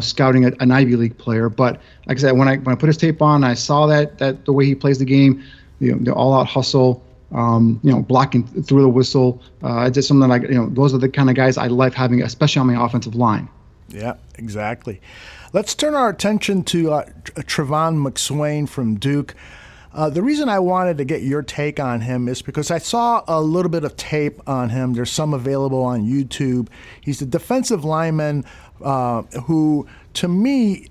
scouting an Ivy League player. But like I said, when I put his tape on, I saw that the way he plays the game, the all-out hustle, blocking through the whistle. It's just something like, those are the kind of guys I like having, especially on my offensive line. Yeah, exactly. Let's turn our attention to Trevon McSwain from Duke. The reason I wanted to get your take on him is because I saw a little bit of tape on him. There's some available on YouTube. He's a defensive lineman who, to me,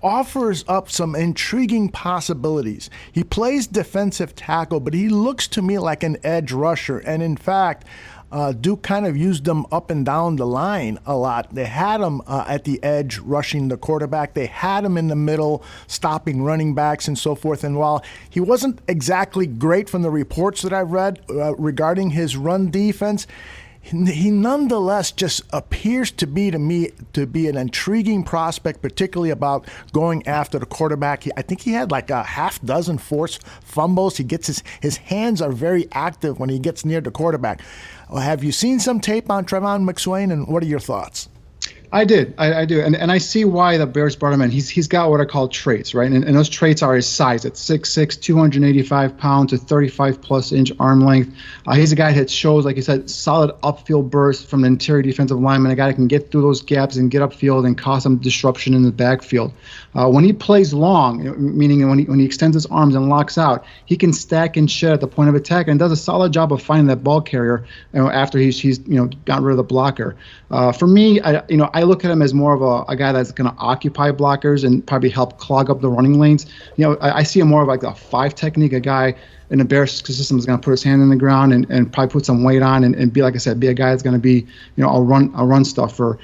offers up some intriguing possibilities. He plays defensive tackle, but he looks to me like an edge rusher. And in fact, Duke kind of used him up and down the line a lot. They had him at the edge rushing the quarterback. They had him in the middle stopping running backs and so forth. And while he wasn't exactly great from the reports that I've read regarding his run defense, he nonetheless just appears to me to be an intriguing prospect, particularly about going after the quarterback. I think he had like a half dozen forced fumbles. He gets his hands are very active when he gets near the quarterback. Have you seen some tape on Trevon McSwain, and what are your thoughts? I did. I do. And I see why the Bears brought him in. He's got what I call traits, right? And those traits are his size. At 6'6", 285 pounds, a 35-plus inch arm length. He's a guy that shows, like you said, solid upfield burst from the interior defensive lineman, a guy that can get through those gaps and get upfield and cause some disruption in the backfield. When he plays long, meaning when he extends his arms and locks out, he can stack and shed at the point of attack and does a solid job of finding that ball carrier after he's gotten rid of the blocker. For me, I look at him as more of a guy that's going to occupy blockers and probably help clog up the running lanes. I see him more of like a 5 technique, a guy in the Bears system is going to put his hand in the ground and probably put some weight on and be, like I said, be a guy that's going to be, a run stuffer.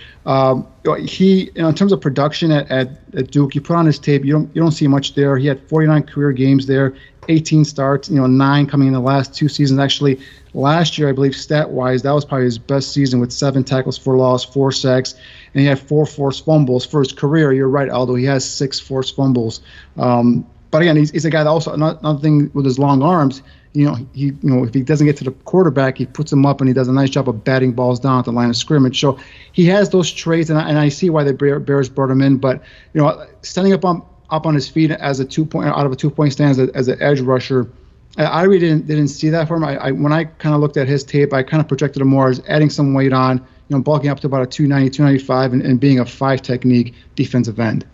He, in terms of production at Duke, you put on his tape, you don't see much there. He had 49 career games there, 18 starts, 9 coming in the last 2 seasons. Actually, last year, I believe, stat-wise, that was probably his best season with 7 tackles for loss, 4 sacks, and he had 4 forced fumbles. For his career, you're right, Aldo, he has 6 forced fumbles. But again, he's a guy that also, another thing with his long arms, if he doesn't get to the quarterback, he puts him up and he does a nice job of batting balls down at the line of scrimmage. So he has those traits, and I see why the Bears brought him in. But standing up on his feet as a 2-point out of a 2-point stance as an edge rusher, I really didn't see that for him. When I kind of looked at his tape, I kind of projected him more as adding some weight on, bulking up to about a 290, 295, and being a 5 technique defensive end.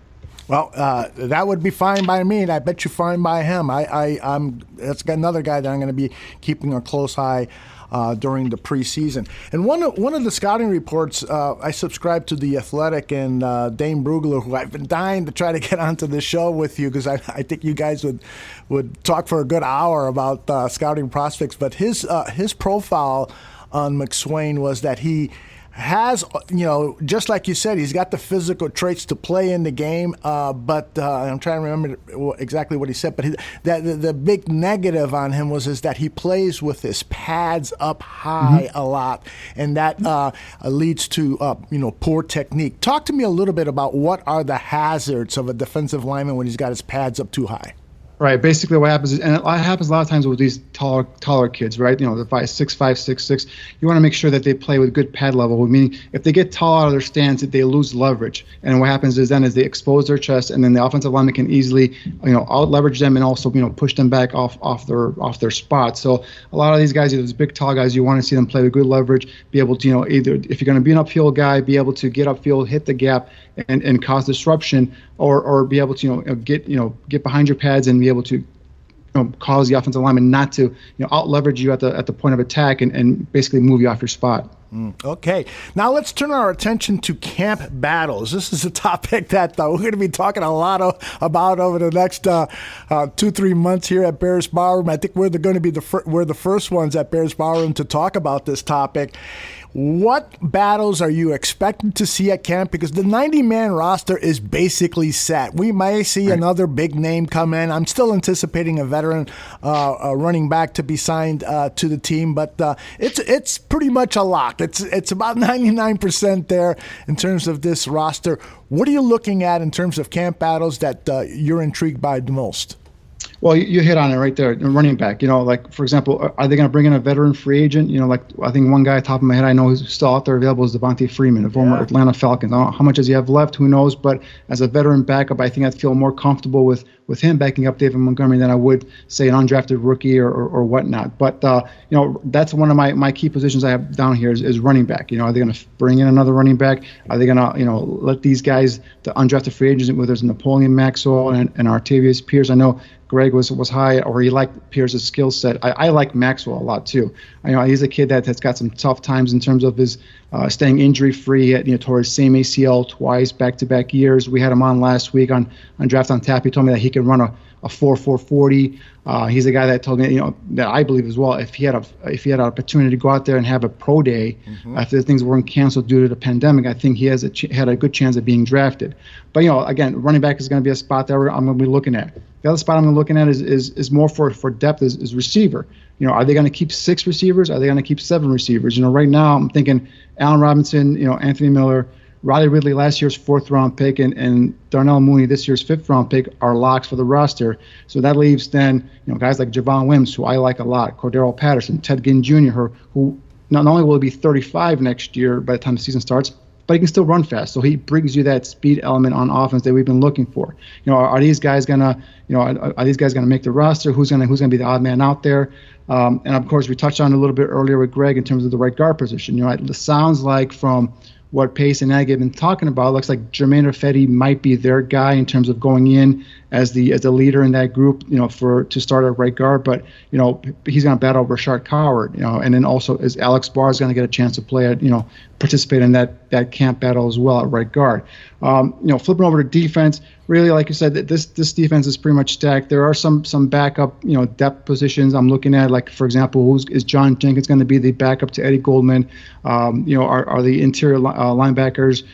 Well, that would be fine by me, and I bet you fine by him. That's another guy that I'm going to be keeping a close eye during the preseason. And one of the scouting reports, I subscribe to The Athletic, and Dane Brugler, who I've been dying to try to get onto the show with you because I think you guys would talk for a good hour about scouting prospects. But his profile on McSwain was that he has, just like you said, he's got the physical traits to play in the game, but I'm trying to remember exactly what he said, but the big negative on him is that he plays with his pads up high a lot, and that leads to poor technique. Talk to me a little bit about what are the hazards of a defensive lineman when he's got his pads up too high. Right. Basically, what happens is, and it happens a lot of times with these taller kids, right? The 6'5", 6'6", you want to make sure that they play with good pad level. Meaning, if they get tall out of their stance, they lose leverage. And what happens is they expose their chest, and then the offensive lineman can easily, out leverage them and also, push them back off their spot. So a lot of these guys, these big tall guys, you want to see them play with good leverage, be able to, either if you're going to be an upfield guy, be able to get upfield, hit the gap, and cause disruption, or be able to get behind your pads and be able to cause the offensive lineman not to out leverage you at the point of attack and basically move you off your spot. Okay, now let's turn our attention to camp battles. This is a topic that we're going to be talking a lot about over the next 2-3 months here at Bears Barroom. I think we're going to be we're the first ones at Bears Barroom to talk about this topic. What battles are you expecting to see at camp? Because the 90-man roster is basically set. We may see another big name come in. I'm still anticipating a veteran running back to be signed to the team, but it's pretty much a lock. It's about 99% there in terms of this roster. What are you looking at in terms of camp battles that you're intrigued by the most? Well, you hit on it right there. Running back, like, for example, are they going to bring in a veteran free agent? Like, I think one guy, top of my head, I know who's still out there available is Devontae Freeman, a former Atlanta Falcons. I don't know how much does he have left, who knows? But as a veteran backup, I think I'd feel more comfortable with with him backing up David Montgomery than I would say an undrafted rookie or whatnot. But that's one of my key positions I have down here is running back. Are they going to bring in another running back? Are they going to let these guys, the undrafted free agents, whether it's Napoleon Maxwell and Artavius Pierce? I know Greg was high, or he liked Pierce's skill set. I like Maxwell a lot too. He's a kid that has got some tough times in terms of his staying injury free. Tore his same ACL twice back-to-back years. We had him on last week on Draft on Tap. He told me that he can run a 4.40. He's a guy that told me, that I believe as well. If he had an opportunity to go out there and have a pro day after things weren't canceled due to the pandemic, I think he has had a good chance of being drafted. But again, running back is going to be a spot that I'm going to be looking at. The other spot I'm going to be looking at is more for depth is receiver. Are they going to keep 6 receivers? Are they going to keep 7 receivers? Right now I'm thinking Allen Robinson, Anthony Miller, Riley Ridley, last year's 4th-round pick, and Darnell Mooney, this year's 5th-round pick, are locks for the roster. So that leaves then, guys like Javon Wims, who I like a lot, Cordero Patterson, Ted Ginn Jr., who not only will he be 35 next year by the time the season starts, but he can still run fast. So he brings you that speed element on offense that we've been looking for. Are these guys gonna make the roster? Who's gonna be the odd man out there? And of course, we touched on it a little bit earlier with Greg in terms of the right guard position. It sounds like from what Pace and Nagy have been talking about, it looks like Jermaine Ifedi might be their guy in terms of going in as the leader in that group, to start at right guard. But he's going to battle Rashard Coward, and then also is Alex Barr going to get a chance to play at, participate in that camp battle as well at right guard. Flipping over to defense, really, like you said, this defense is pretty much stacked. There are some backup, depth positions I'm looking at. Like, for example, is John Jenkins going to be the backup to Eddie Goldman? Are the interior linebackers,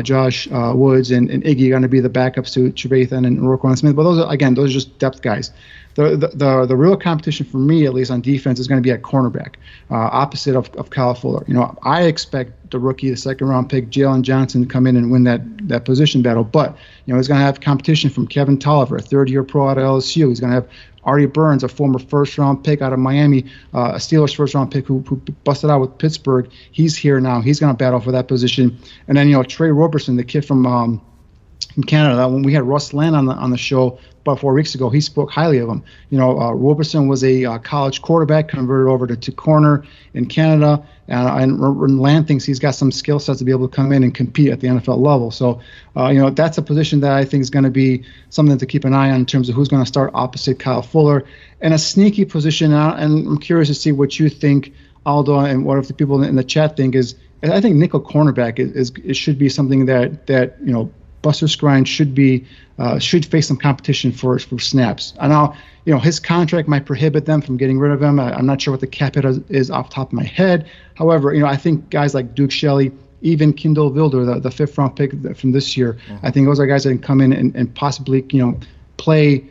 Josh Woods and Iggy going to be the backups to Trevathan and Roquan Smith? But those are just depth guys. The real competition for me, at least on defense, is going to be at cornerback, opposite of Kyle Fuller. I expect the rookie, the 2nd-round pick, Jalen Johnson, to come in and win that position battle. But he's going to have competition from Kevin Tolliver, a 3rd-year pro out of LSU. He's going to have Artie Burns, a former 1st-round pick out of Miami, a Steelers 1st-round pick who busted out with Pittsburgh. He's here now. He's going to battle for that position. And then Trey Roberson, the kid from Canada. When we had Russ Land on the show about 4 weeks ago, he spoke highly of him. Roberson was a college quarterback converted over to corner in Canada, and Land thinks he's got some skill sets to be able to come in and compete at the NFL level. So, that's a position that I think is going to be something to keep an eye on in terms of who's going to start opposite Kyle Fuller. And a sneaky position, and I'm curious to see what you think, Aldo, and what if the people in the chat think is. I think nickel cornerback it should be something that Buster Skrine should face some competition for snaps. I know, his contract might prohibit them from getting rid of him. I'm not sure what the cap hit is off the top of my head. However, I think guys like Duke Shelley, even Kindle Wilder, the 5th-round pick from this year, I think those are guys that can come in and possibly, play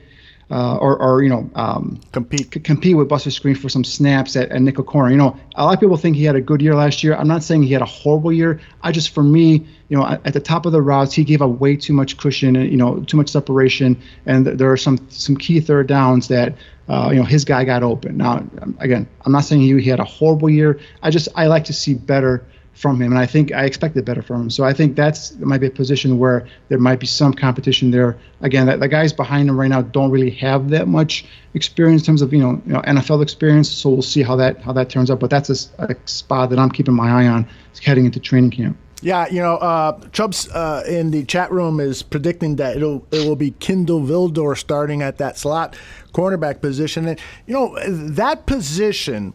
compete with Buster Skrine for some snaps at nickel corner. A lot of people think he had a good year last year. I'm not saying he had a horrible year. For me, at the top of the routes, he gave up way too much cushion and, too much separation. And there are some key 3rd downs that, his guy got open. Now, again, I'm not saying he had a horrible year. I like to see better from him, and I expected better from him. So I think that might be a position where there might be some competition there. Again, the guys behind him right now don't really have that much experience in terms of NFL experience. So we'll see how that turns out. But that's a spot that I'm keeping my eye on heading into training camp. Yeah, Chubbs in the chat room is predicting that it will be Kindle Vildor starting at that slot cornerback position, and that position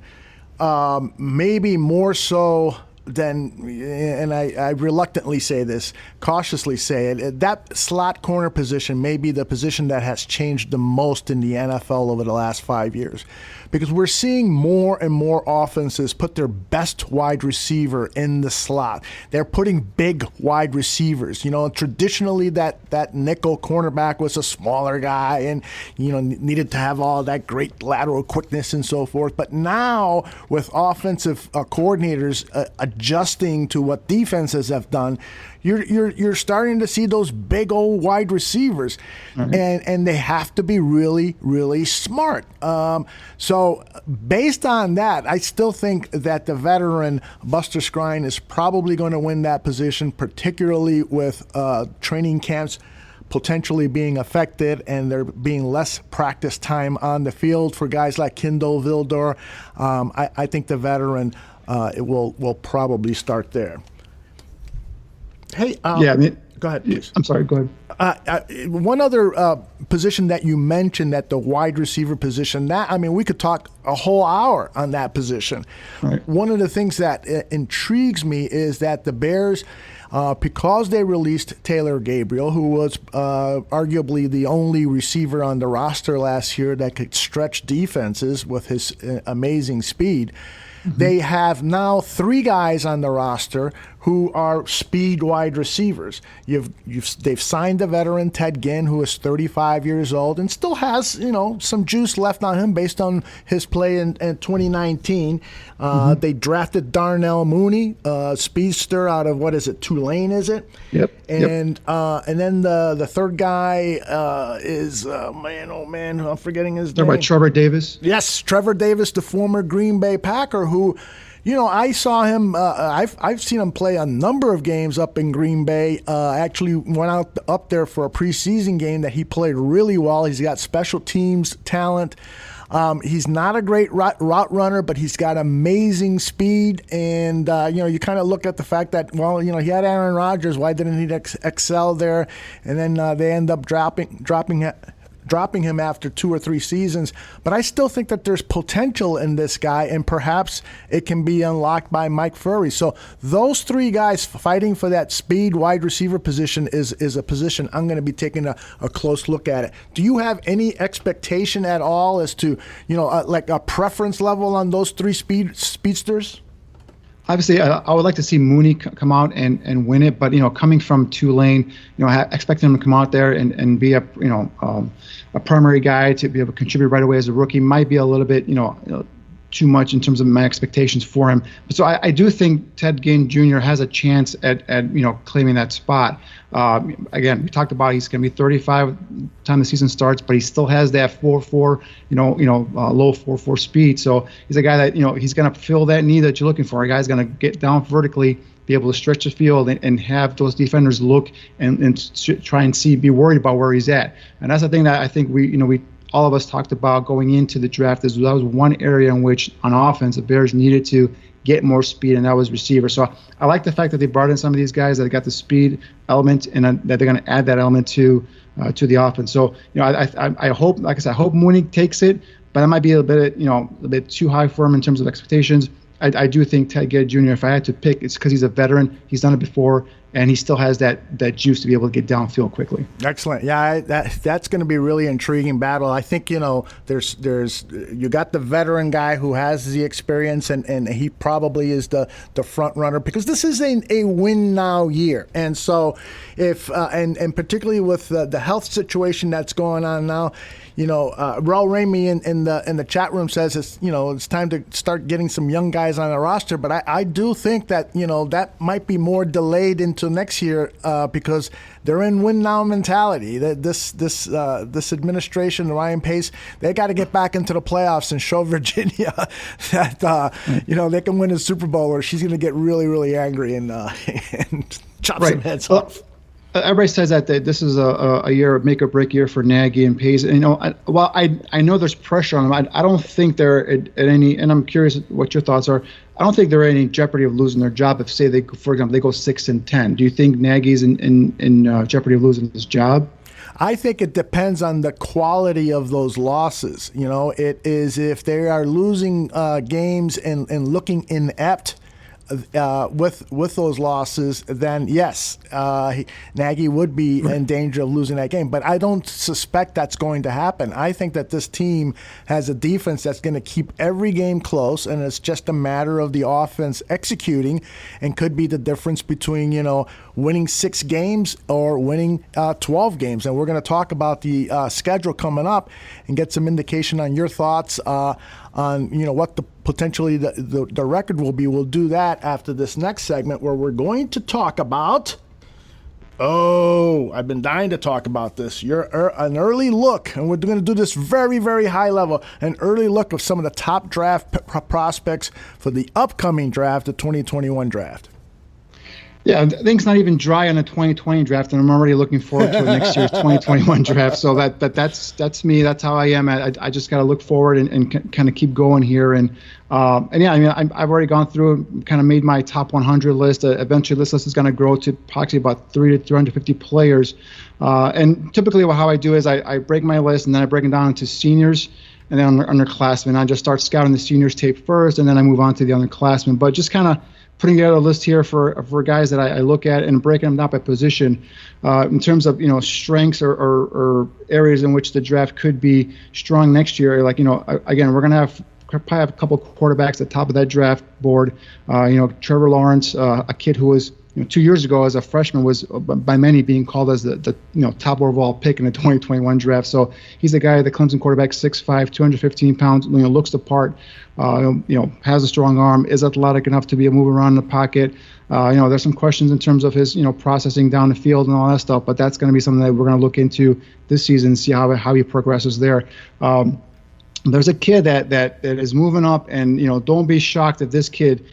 maybe more so than, and I reluctantly say this, cautiously say it, that slot corner position may be the position that has changed the most in the NFL over the last 5 years. Because we're seeing more and more offenses put their best wide receiver in the slot. They're putting big wide receivers. Traditionally that nickel cornerback was a smaller guy and, needed to have all that great lateral quickness and so forth. But now with offensive coordinators adjusting to what defenses have done, you're starting to see those big old wide receivers, and they have to be really, really smart. So based on that, I still think that the veteran Buster Skrine is probably going to win that position, particularly with training camps potentially being affected and there being less practice time on the field for guys like Kindle, Vildor, I think the veteran it will probably start there. Hey, go ahead, please. I'm sorry, go ahead. One other position that you mentioned, that the wide receiver position, we could talk a whole hour on that position. Right. One of the things that intrigues me is that the Bears, because they released Taylor Gabriel, who was arguably the only receiver on the roster last year that could stretch defenses with his amazing speed, they have now 3 guys on the roster who are speed wide receivers. They've signed the veteran Ted Ginn, who is 35 years old and still has some juice left on him based on his play in 2019. They drafted Darnell Mooney, speedster out of Tulane, is it? Yep. And then the third guy is I'm forgetting his name. They're by Trevor Davis. Yes, Trevor Davis, the former Green Bay Packer, who, I saw him. I've seen him play a number of games up in Green Bay. Actually went up there for a preseason game that he played really well. He's got special teams talent. He's not a great route runner, but he's got amazing speed. And, you kind of look at the fact that, he had Aaron Rodgers. Why didn't he excel there? And then they end up dropping him after 2 or 3 seasons. But I still think that there's potential in this guy, and perhaps it can be unlocked by Mike Furry. So those 3 guys fighting for that speed wide receiver position is a position I'm going to be taking a close look at it. Do you have any expectation at all as to, like a preference level on those 3 speedsters? Obviously, I would like to see Mooney come out and win it, but coming from Tulane, expecting him to come out there and be a primary guy to be able to contribute right away as a rookie might be a little bit too much in terms of my expectations for him. So I do think Ted Ginn Jr. has a chance at claiming that spot. Again, we talked about he's going to be 35 time the season starts, but he still has that 4.4, low 4.4 speed. So he's a guy that he's going to fill that need that you're looking for. A guy's going to get down vertically, be able to stretch the field and have those defenders look and try and be worried about where he's at. And that's the thing that I think we all of us talked about going into the draft. That was one area in which on offense the Bears needed to get more speed, and that was receiver. So I like the fact that they brought in some of these guys that got the speed element and that they're going to add that element to the offense. So I hope, like I said, I hope Mooney takes it, but that might be a bit too high for him in terms of expectations. I do think Ted Ginn Jr., if I had to pick, it's because he's a veteran. He's done it before, and he still has that juice to be able to get downfield quickly. Excellent. Yeah, that's going to be a really intriguing battle. I think there's you got the veteran guy who has the experience, and he probably is the front runner because this is a win now year, and so if and particularly with the health situation that's going on now. Raul Ramey in the chat room says it's time to start getting some young guys on the roster, but I do think that that might be more delayed into next year because they're in win now mentality. This administration, Ryan Pace, they got to get back into the playoffs and show Virginia that they can win a Super Bowl, or she's going to get really really angry and chop some heads off. Everybody says that this is a year, make or break year for Nagy and Pace. And, I know there's pressure on them. I don't think they're at any, and I'm curious what your thoughts are. I don't think they're in any jeopardy of losing their job if, say, for example, they go 6-10. Do you think Nagy's in jeopardy of losing his job? I think it depends on the quality of those losses. It is if they are losing games and looking inept. With those losses, then yes, Nagy would be in danger of losing that game. But I don't suspect that's going to happen. I think that this team has a defense that's going to keep every game close, and it's just a matter of the offense executing, and could be the difference between winning 6 games or winning 12 games. And we're going to talk about the schedule coming up and get some indication on your thoughts on what potentially the record will be. We'll do that after this next segment, where we're going to talk about I've been dying to talk about this. An early look, and we're going to do this very, very high level, an early look of some of the top draft prospects for the upcoming draft, the 2021 draft. Yeah, things not even dry on the 2020 draft, and I'm already looking forward to next year's 2021 draft. So that's me. That's how I am. I just got to look forward and kind of keep going here. And yeah, I mean, I've already gone through, kind of made my top 100 list. Eventually, this list is going to grow to approximately about 300 to 350 players. And typically, how I do is I break my list, and then I break it down into seniors and then underclassmen. I just start scouting the seniors tape first, and then I move on to the underclassmen. But just kind of putting together a list here for guys that I look at and breaking them down by position in terms of strengths or areas in which the draft could be strong next year. Like again, we're gonna probably have a couple quarterbacks at the top of that draft board. Trevor Lawrence, a kid who was 2 years ago as a freshman was by many being called as the top overall pick in the 2021 draft. So he's a guy, the Clemson quarterback, 6'5", 215 pounds, looks the part, has a strong arm, is athletic enough to be able to move around in the pocket. There's some questions in terms of his processing down the field and all that stuff, but that's going to be something that we're going to look into this season, see how he progresses there. There's a kid that is moving up, and don't be shocked if this kid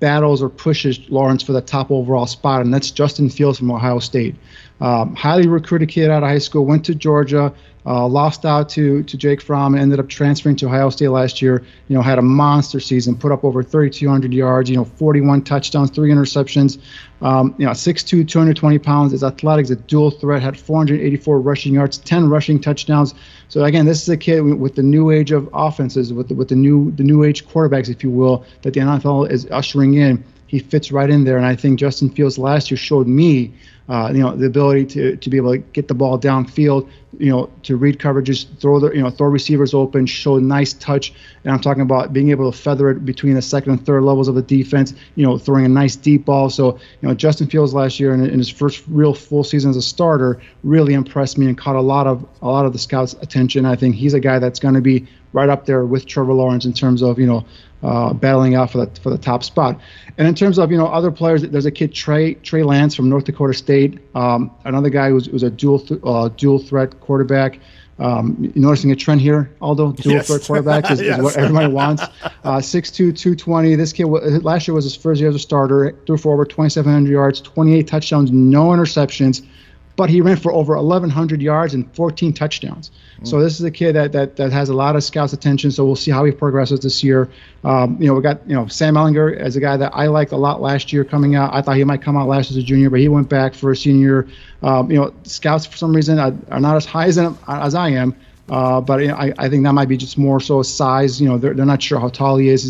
battles or pushes Lawrence for the top overall spot, and that's Justin Fields from Ohio State. Highly recruited kid out of high school, went to Georgia, lost out to Jake Fromm, and ended up transferring to Ohio State last year. Had a monster season, put up over 3,200 yards, 41 touchdowns, 3 interceptions. 6'2", 220 pounds, is athletic, is a dual threat, had 484 rushing yards, 10 rushing touchdowns. So again, this is a kid with the new age of offenses, with the new age quarterbacks, if you will, that the NFL is ushering in. He fits right in there, and I think Justin Fields last year showed me the ability to be able to get the ball downfield, to read coverages, throw receivers open, show nice touch. And I'm talking about being able to feather it between the second and third levels of the defense, throwing a nice deep ball. So, Justin Fields last year in his first real full season as a starter really impressed me and caught a lot of the scouts' attention. I think he's a guy that's going to be right up there with Trevor Lawrence in terms of, battling out for the top spot. And in terms of other players, there's a kid Trey Lance from North Dakota State, another guy who's a dual threat quarterback. Noticing a trend here, Aldo? Dual threat quarterbacks is what everybody wants. 6'2", 220. This kid last year was his first year as a starter. Threw for over 2,700 yards, 28 touchdowns, no interceptions. But he ran for over 1,100 yards and 14 touchdowns. So this is a kid that has a lot of scouts' attention. So we'll see how he progresses this year. We got Sam Ehlinger as a guy that I liked a lot last year coming out. I thought he might come out last as a junior, but he went back for a senior. Scouts for some reason are not as high as I am. But I think that might be just more so size. They're not sure how tall he is.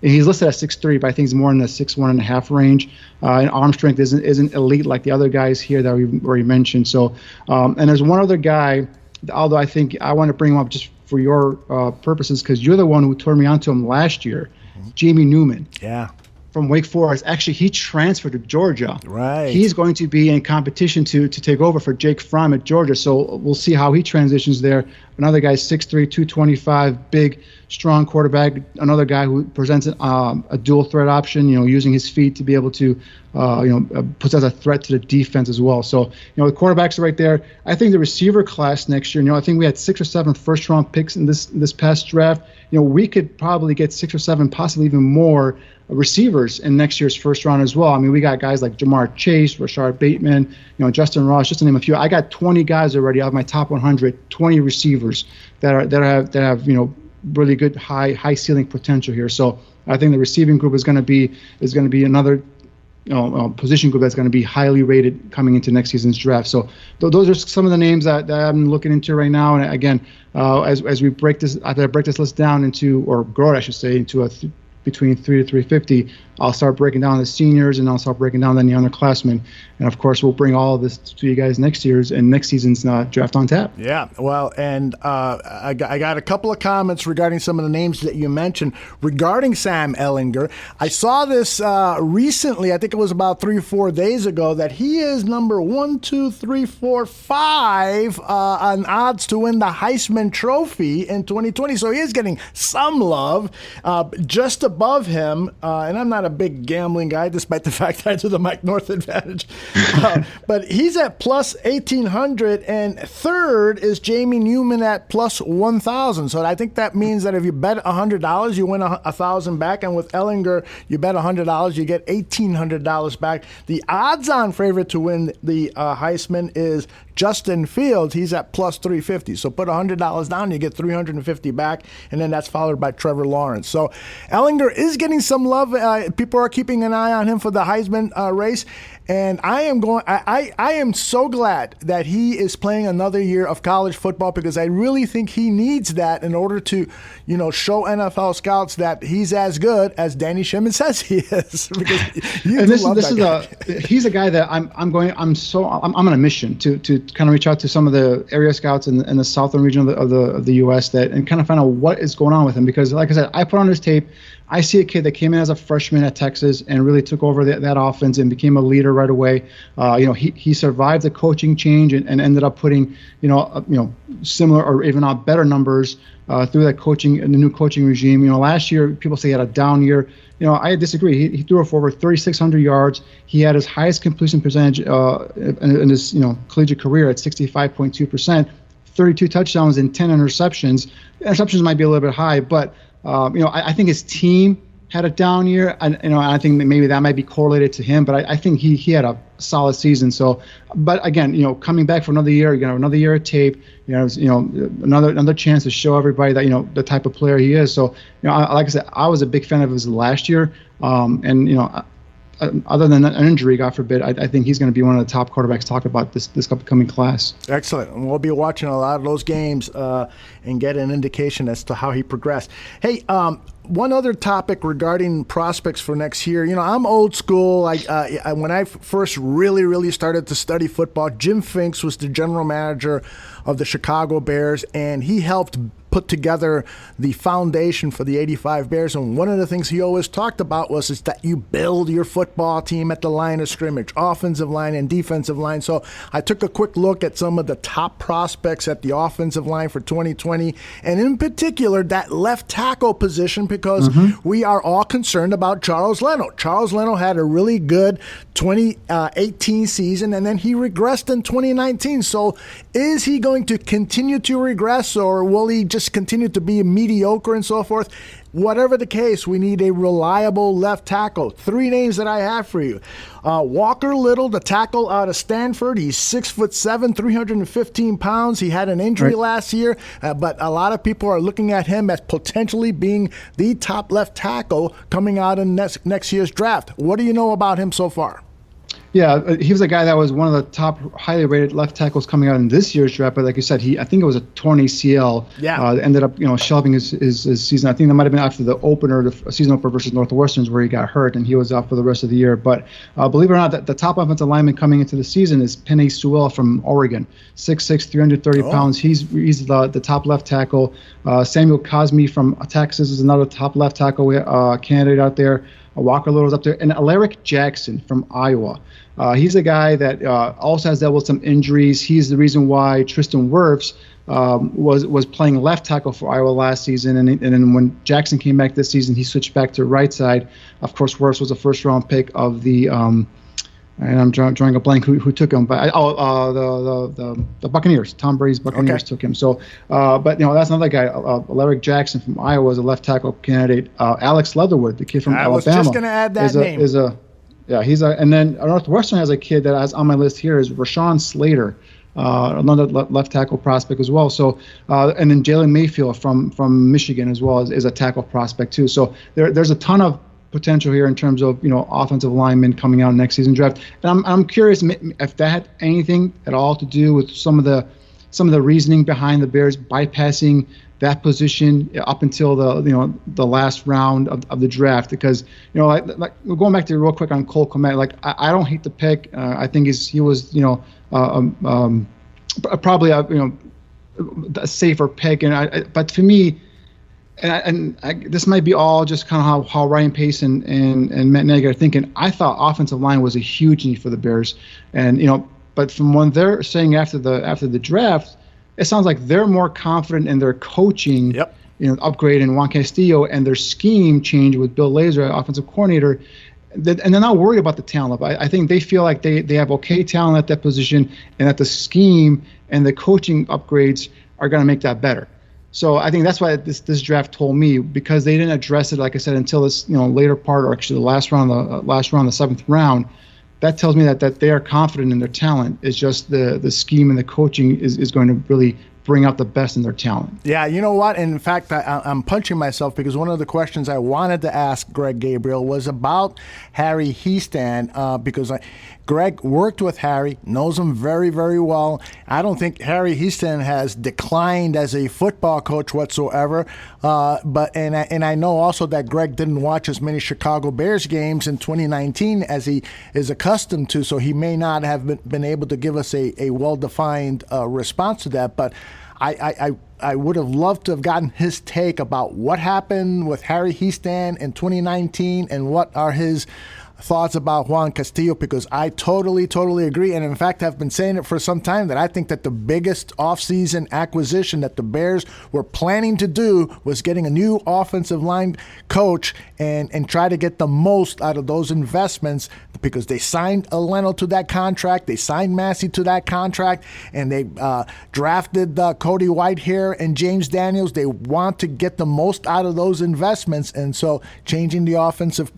He's listed at 6'3", but I think he's more in the 6'1.5" range. And arm strength isn't elite like the other guys here that we already mentioned. So, and there's one other guy, although I think I want to bring him up just for your purposes because you're the one who turned me on to him last year, Jamie Newman. Yeah. From Wake Forest. Actually, he transferred to Georgia. Right. He's going to be in competition to take over for Jake Fromm at Georgia. So we'll see how he transitions there. Another guy, 6'3", 225, big, strong quarterback. Another guy who presents a dual threat option, using his feet to be able to, puts as a threat to the defense as well. So, the quarterbacks are right there. I think the receiver class next year, I think we had 6 or 7 first-round picks in this past draft. We could probably get 6 or 7, possibly even more receivers in next year's first round as well. I mean, we got guys like Jamar Chase, Rashard Bateman, Justin Ross, just to name a few. I got 20 guys already out of my top 100, 20 receivers that have really good high ceiling potential here. So I think the receiving group is going to be another position group that's going to be highly rated coming into next season's draft. So those are some of the names that I'm looking into right now. And again, as we break this list down into, or grow it, I should say, into between 3 to 350, I'll start breaking down the seniors, and I'll start breaking down then the underclassmen. And of course, we'll bring all of this to you guys next season's Draft on Tap. Yeah, well, and I got a couple of comments regarding some of the names that you mentioned regarding Sam Ehlinger. I saw this recently, I think it was about 3 or 4 days ago, that he is number 1, 2, 3, 4, 5 on odds to win the Heisman Trophy in 2020. So he is getting some love. Just above him, and I'm not a big gambling guy, despite the fact that I do the Mike North advantage. But he's at plus 1,800, and third is Jamie Newman at plus 1,000. So I think that means that if you bet $100, you win $1,000 back, and with Ehlinger, you bet $100, you get $1,800 back. The odds-on favorite to win the Heisman is Justin Fields. He's at plus 350. So put $100 down, you get $350 back, and then that's followed by Trevor Lawrence. So Ehlinger is getting some love. People are keeping an eye on him for the Heisman race. And I am so glad that he is playing another year of college football, because I really think he needs that in order to, show NFL scouts that he's as good as Danny Shimon says he is. He's a guy that I'm on a mission to kind of reach out to some of the area scouts in the southern region of the U.S. and kind of find out what is going on with him, because like I said, I put on his tape. I see a kid that came in as a freshman at Texas and really took over that offense and became a leader right away. He survived the coaching change and ended up putting similar or even not better numbers through the new coaching regime. Last year people say he had a down year. I disagree. He threw for over 3,600 yards. He had his highest completion percentage in his collegiate career at 65.2%, 32 touchdowns and 10 interceptions. Interceptions might be a little bit high, but I think his team had a down year, and I think maybe that might be correlated to him. But I think he had a solid season. So, but again, coming back for another year, another year of tape, another chance to show everybody that the type of player he is. So, like I said, I was a big fan of his last year, other than an injury, God forbid, I think he's going to be one of the top quarterbacks talked about this upcoming class. Excellent. And we'll be watching a lot of those games and get an indication as to how he progressed. Hey, one other topic regarding prospects for next year. I'm old school. When I first really started to study football, Jim Finks was the general manager of the Chicago Bears, and he helped put together the foundation for the 85 Bears. And one of the things he always talked about is that you build your football team at the line of scrimmage, offensive line and defensive line. So I took a quick look at some of the top prospects at the offensive line for 2020, and in particular that left tackle position, because we are all concerned about Charles Leno. Charles Leno had a really good 2018 season, and then he regressed in 2019. So is he going to continue to regress, or will he just continue to be mediocre and so forth? Whatever the case, we need a reliable left tackle. 3 names that I have for you. Walker Little, the tackle out of Stanford. He's 6'7", 315 pounds. He had an injury last year, but a lot of people are looking at him as potentially being the top left tackle coming out in next year's draft. What do you know about him so far? Yeah, he was a guy that was one of the top highly rated left tackles coming out in this year's draft. But like you said, I think it was a torn ACL. Yeah. Ended up, shelving his season. I think that might have been after the opener, the season opener versus Northwestern's, where he got hurt and he was out for the rest of the year. But believe it or not, the top offensive lineman coming into the season is Penei Sewell from Oregon, 6'6", 330 pounds. He's the top left tackle. Samuel Cosme from Texas is another top left tackle candidate out there. Walker Little's up there, and Alaric Jackson from Iowa. He's a guy that also has dealt with some injuries. He's the reason why Tristan Wirfs was playing left tackle for Iowa last season, and then when Jackson came back this season, he switched back to right side. Of course, Wirfs was a first-round pick of the and I'm drawing a blank who took him, but the Buccaneers. Tom Brady's Buccaneers took him. So, but that's another guy. Alaric Jackson from Iowa is a left tackle candidate. Alex Leatherwood, the kid from Alabama, was just going to add that name. And then Northwestern has a kid that has on my list here is Rashawn Slater, another left tackle prospect as well. So, and then Jalen Mayfield from Michigan as well is a tackle prospect too. So there's a ton of potential here in terms of offensive linemen coming out next season draft. And I'm curious if that had anything at all to do with some of the reasoning behind the Bears bypassing that position up until the last round of the draft, because like going back to real quick on Cole Kmet, I don't hate the pick. I think he was probably a safer pick, but for me. And this might be all just kind of how Ryan Pace and Matt Nagy are thinking. I thought offensive line was a huge need for the Bears, and but from what they're saying after the draft, it sounds like they're more confident in their coaching upgrade in Juan Castillo and their scheme change with Bill Lazor, offensive coordinator, and they're not worried about the talent. But I think they feel like they have okay talent at that position, and that the scheme and the coaching upgrades are going to make that better. So I think that's why this draft told me, because they didn't address it, like I said, until this later part, or actually the last round, the seventh round. That tells me that they are confident in their talent. It's just the scheme and the coaching is going to really bring out the best in their talent. Yeah, you know what? In fact, I'm punching myself, because one of the questions I wanted to ask Greg Gabriel was about Harry Hiestand, because Greg worked with Harry, knows him very, very well. I don't think Harry Hiestand has declined as a football coach whatsoever. But I know also that Greg didn't watch as many Chicago Bears games in 2019 as he is accustomed to, so he may not have been able to give us a well-defined response to that. But I would have loved to have gotten his take about what happened with Harry Hiestand in 2019 and what are his thoughts about Juan Castillo, because I totally agree, and in fact have been saying it for some time, that I think that the biggest offseason acquisition that the Bears were planning to do was getting a new offensive line coach and try to get the most out of those investments, because they signed Leno to that contract, they signed Massey to that contract, and they drafted Cody Whitehair and James Daniels. They want to get the most out of those investments, and so changing the offensive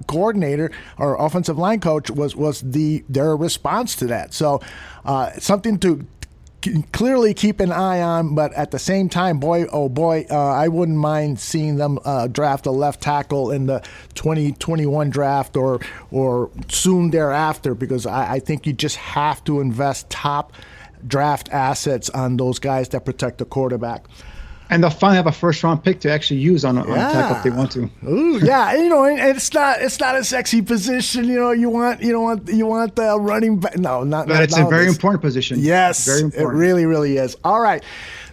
coordinator or offensive line coach was their response to that. So something to clearly keep an eye on, but at the same time, boy, I wouldn't mind seeing them draft a left tackle in the 2021 draft or soon thereafter, because I think you just have to invest top draft assets on those guys that protect the quarterback. And they'll finally have a first-round pick to actually use on a tackle if they want to. Ooh, yeah, and it's not a sexy position. You want the running back. No, not. But it's a very important position. Yes, very important. It really, really is. All right.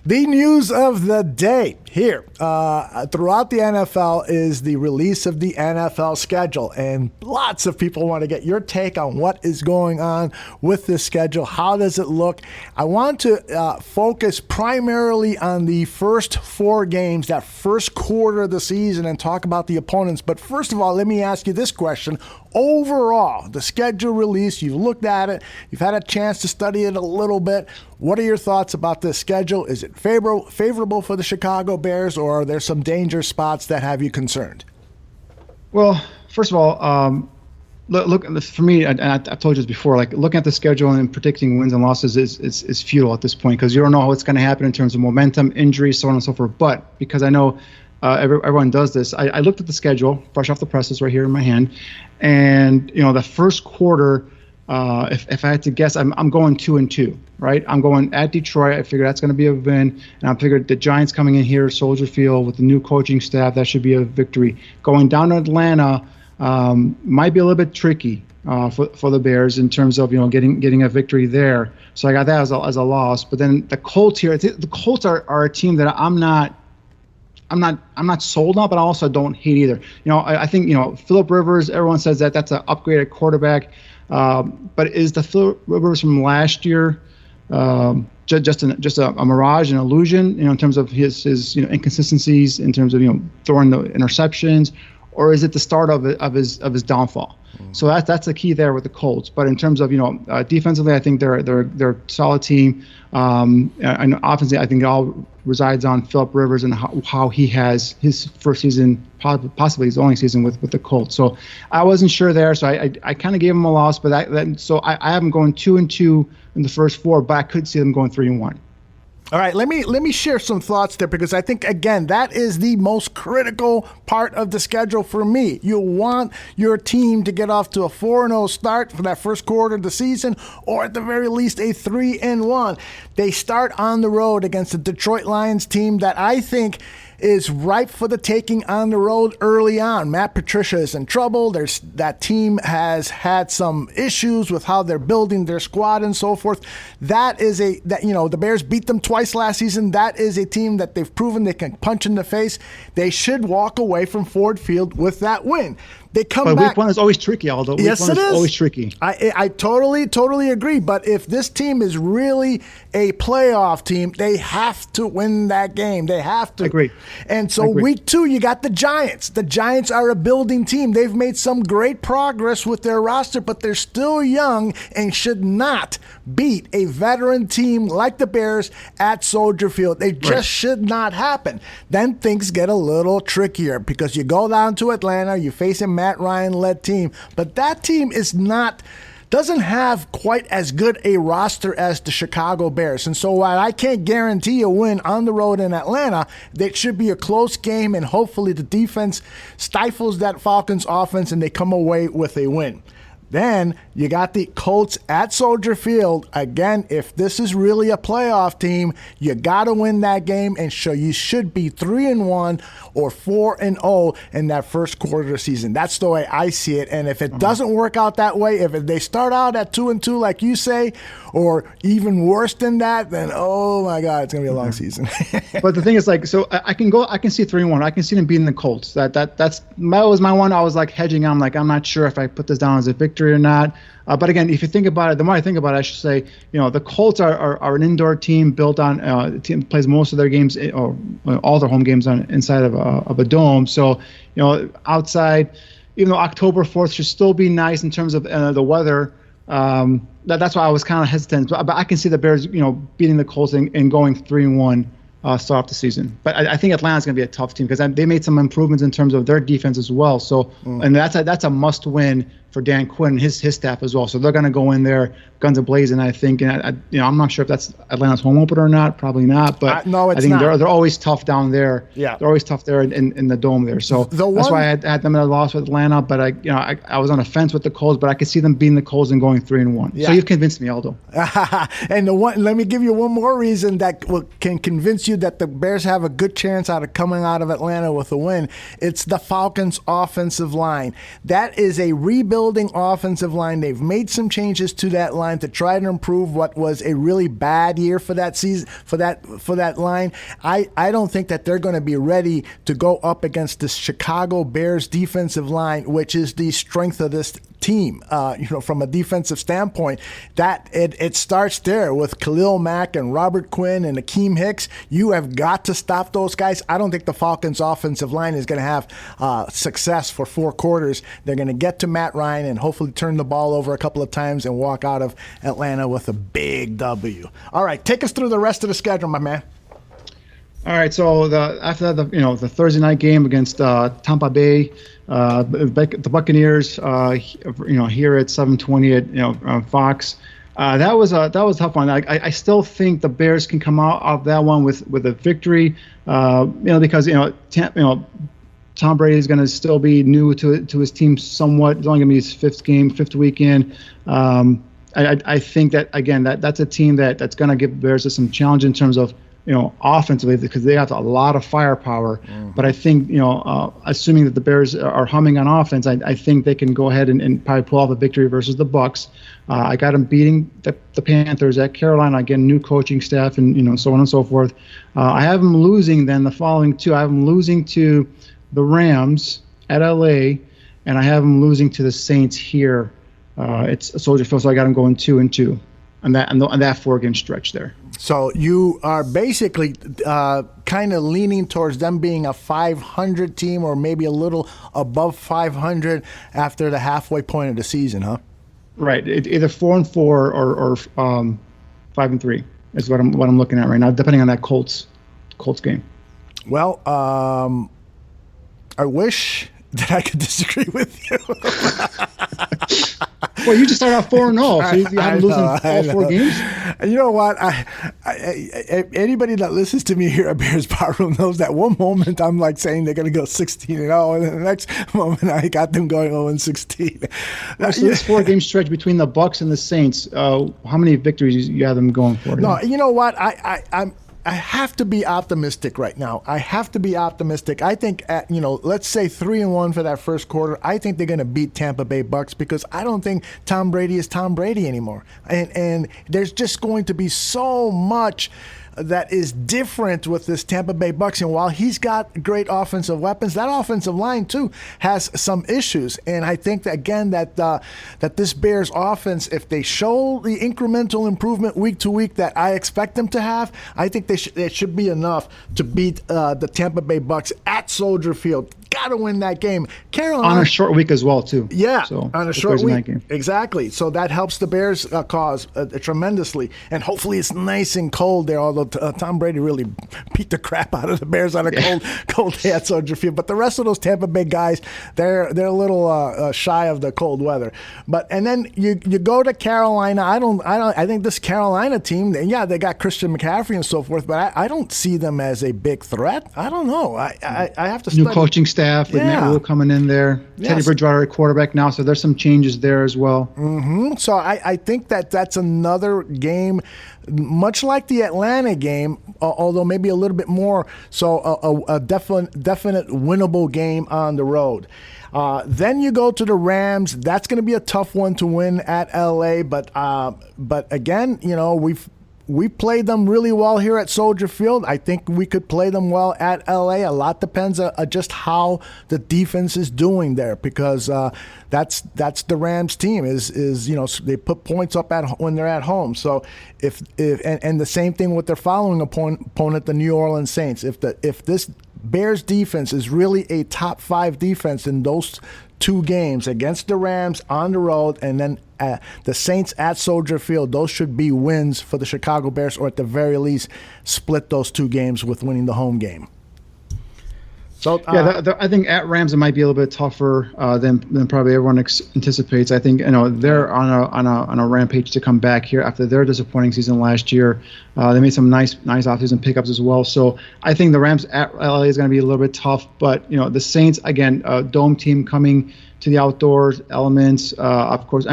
The news of the day here throughout the NFL is the release of the NFL schedule. And lots of people want to get your take on what is going on with this schedule. How does it look? I want to focus primarily on the first 4 games, that first quarter of the season, and talk about the opponents. But first of all, let me ask you this question. Overall, the schedule release, you've looked at it, you've had a chance to study it a little bit. What are your thoughts about this schedule? Is it favorable for the Chicago Bears, or are there some danger spots that have you concerned? Well, first of all, look for me, and I've told you this before, like looking at the schedule and predicting wins and losses is futile at this point, because you don't know what's going to happen in terms of momentum, injuries, so on and so forth. But because I know everyone does this, I looked at the schedule, fresh off the presses right here in my hand, and the first quarter, if I had to guess, I'm going 2-2, right? I'm going at Detroit. I figure that's going to be a win, and I figured the Giants coming in here, Soldier Field, with the new coaching staff, that should be a victory. Going down to Atlanta might be a little bit tricky for the Bears in terms of getting a victory there. So I got that as a loss. But then the Colts here, the Colts are a team that I'm not sold on, but I also don't hate either. I think Phillip Rivers, everyone says that's an upgraded quarterback. But is the Phillip Rivers from last year just a mirage, an illusion, in terms of his inconsistencies, in terms of throwing the interceptions, or is it the start of his downfall? So that's the key there with the Colts. But in terms of defensively, I think they're a solid team, and offensively, I think it all resides on Phillip Rivers and how he has his first season, possibly his only season with the Colts. So I wasn't sure there, so I kind of gave him a loss. But I have them going 2-2 in the first 4, but I could see them going 3-1. All right, let me share some thoughts there, because I think, again, that is the most critical part of the schedule for me. You want your team to get off to a 4-0 start for that first quarter of the season, or at the very least a 3-1. They start on the road against the Detroit Lions team that I think is ripe for the taking on the road early on. Matt Patricia is in trouble. That team has had some issues with how they're building their squad and so forth. The Bears beat them twice last season. That is a team that they've proven they can punch in the face. They should walk away from Ford Field with that win. They come but back. week one is always tricky, Aldo. Yes, week one it is always tricky. I totally agree. But if this team is really a playoff team, they have to win that game. They have to. Agree. And so week 2, you got the Giants. The Giants are a building team. They've made some great progress with their roster, but they're still young and should not beat a veteran team like the Bears at Soldier Field. They just should not happen. Then things get a little trickier because you go down to Atlanta, you face a Matt Ryan-led team, but that team doesn't have quite as good a roster as the Chicago Bears. And so while I can't guarantee a win on the road in Atlanta, it should be a close game, and hopefully the defense stifles that Falcons offense and they come away with a win. Then you got the Colts at Soldier Field. Again, if this is really a playoff team, you got to win that game, and so you should be 3-1 or 4-0 in that first quarter of the season. That's the way I see it. And if it doesn't work out that way, if they start out at 2-2 like you say, or even worse than that, then oh my God, it's gonna be a long season. But the thing is, like, so I can see 3-1. I can see them beating the Colts. That was my one. I was like hedging. I'm like, I'm not sure if I put this down as a victory or not. But again, if you think about it, the more I think about it, I should say, the Colts are an indoor team built on. The team plays most of their games, or all their home games, inside of a dome. So, outside, even though October 4th should still be nice in terms of the weather. That's why I was kind of hesitant. But I can see the Bears, beating the Colts and going 3-1. Start off the season. But I think Atlanta's going to be a tough team because they made some improvements in terms of their defense as well. So, and that's a must win for Dan Quinn and his staff as well. So they're going to go in there guns a-blazing, I think. And I'm not sure if that's Atlanta's home opener or not. Probably not. But no, it's I think not. they're always tough down there. Yeah, they're always tough there in the dome there. So that's why I had them at a loss with Atlanta. But I was on the fence with the Colts, but I could see them beating the Colts and going 3-1. Yeah. So you've convinced me, Aldo. And let me give you one more reason that can convince you that the Bears have a good chance coming out of Atlanta with a win. It's the Falcons' offensive line. That is a rebuilding offensive line. They've made some changes to that line to try to improve what was a really bad year for that season, for that line. I don't think that they're going to be ready to go up against the Chicago Bears defensive line, which is the strength of this team, from a defensive standpoint. That it starts there with Khalil Mack and Robert Quinn and Akeem Hicks. You have got to stop those guys. I don't think the Falcons' offensive line is going to have success for 4 quarters. They're going to get to Matt Ryan and hopefully turn the ball over a couple of times and walk out of Atlanta with a big W. All right, take us through the rest of the schedule, my man. All right, so after that, the Thursday night game against Tampa Bay, the Buccaneers, here at 7:20 at Fox, that was a tough one. I still think the Bears can come out of that one with a victory, because Tom Brady is going to still be new to his team somewhat. It's only going to be his fifth week in. I think that again that's a team that's going to give the Bears some challenge in terms of offensively, because they have a lot of firepower. But I think, assuming that the Bears are humming on offense, I think they can go ahead and probably pull off a victory versus the Bucs. I got them beating the Panthers at Carolina, again, new coaching staff and, so on and so forth. I have them losing then the following 2. I have them losing to the Rams at LA, and I have them losing to the Saints here. It's Soldier Field, so I got them going 2-2 on that 4-game stretch there. So you are basically kind of leaning towards them being a 500 team, or maybe a little above 500 after the halfway point of the season, huh? Right, either 4-4 or 5-3 is what I'm looking at right now, depending on that Colts game. Well, I wish that I could disagree with you. Well, you just started off 4-0, so you haven't losing all 4 games. You know what? Anybody that listens to me here at Bears Barroom knows that one moment I'm like saying they're going to go 16-0, and then the next moment I got them going 0-16. So this 4-game stretch between the Bucs and the Saints, how many victories you have them going for? No, you know what? I have to be optimistic right now. I have to be optimistic. I think, let's say 3-1 for that first quarter. I think they're going to beat Tampa Bay Bucs, because I don't think Tom Brady is Tom Brady anymore. And there's just going to be so much that is different with this Tampa Bay Bucks. And while he's got great offensive weapons, that offensive line too has some issues. And I think that, again, that this Bears offense, if they show the incremental improvement week to week that I expect them to have, I think it should be enough to beat the Tampa Bay Bucks at Soldier Field. Got to win that game. Carolina on a short week as well, too. Yeah, so on a short week. Exactly. So that helps the Bears' cause tremendously. And hopefully it's nice and cold there, although Tom Brady really beat the crap out of the Bears on a cold day at Soldier Field. But the rest of those Tampa Bay guys, they're a little shy of the cold weather. And then you go to Carolina. I think this Carolina team, yeah, they got Christian McCaffrey and so forth, but I don't see them as a big threat. I don't know. I have to study. New coaching staff with Matt Rule coming in there. Yes. Teddy Bridgewater at quarterback now, so there's some changes there as well. Mm-hmm. So I think that's another game, much like the Atlanta game, although maybe a little bit more. So a definite winnable game on the road. Then you go to the Rams. That's going to be a tough one to win at LA. But again, we played them really well here at Soldier Field. I think we could play them well at LA. A lot depends on just how the defense is doing there, because that's the Rams team is they put points up when they're at home. So if the same thing with their following opponent, the New Orleans Saints. If this Bears defense is really a top 5 defense in those 2 games against the Rams on the road, and then the Saints at Soldier Field, those should be wins for the Chicago Bears, or at the very least split those 2 games with winning the home game. So I think at Rams it might be a little bit tougher than probably everyone anticipates. I think they're on a rampage to come back here after their disappointing season last year. They made some nice offseason pickups as well. So I think the Rams at LA is going to be a little bit tough. But the Saints, again, dome team coming to the outdoors elements. Of course,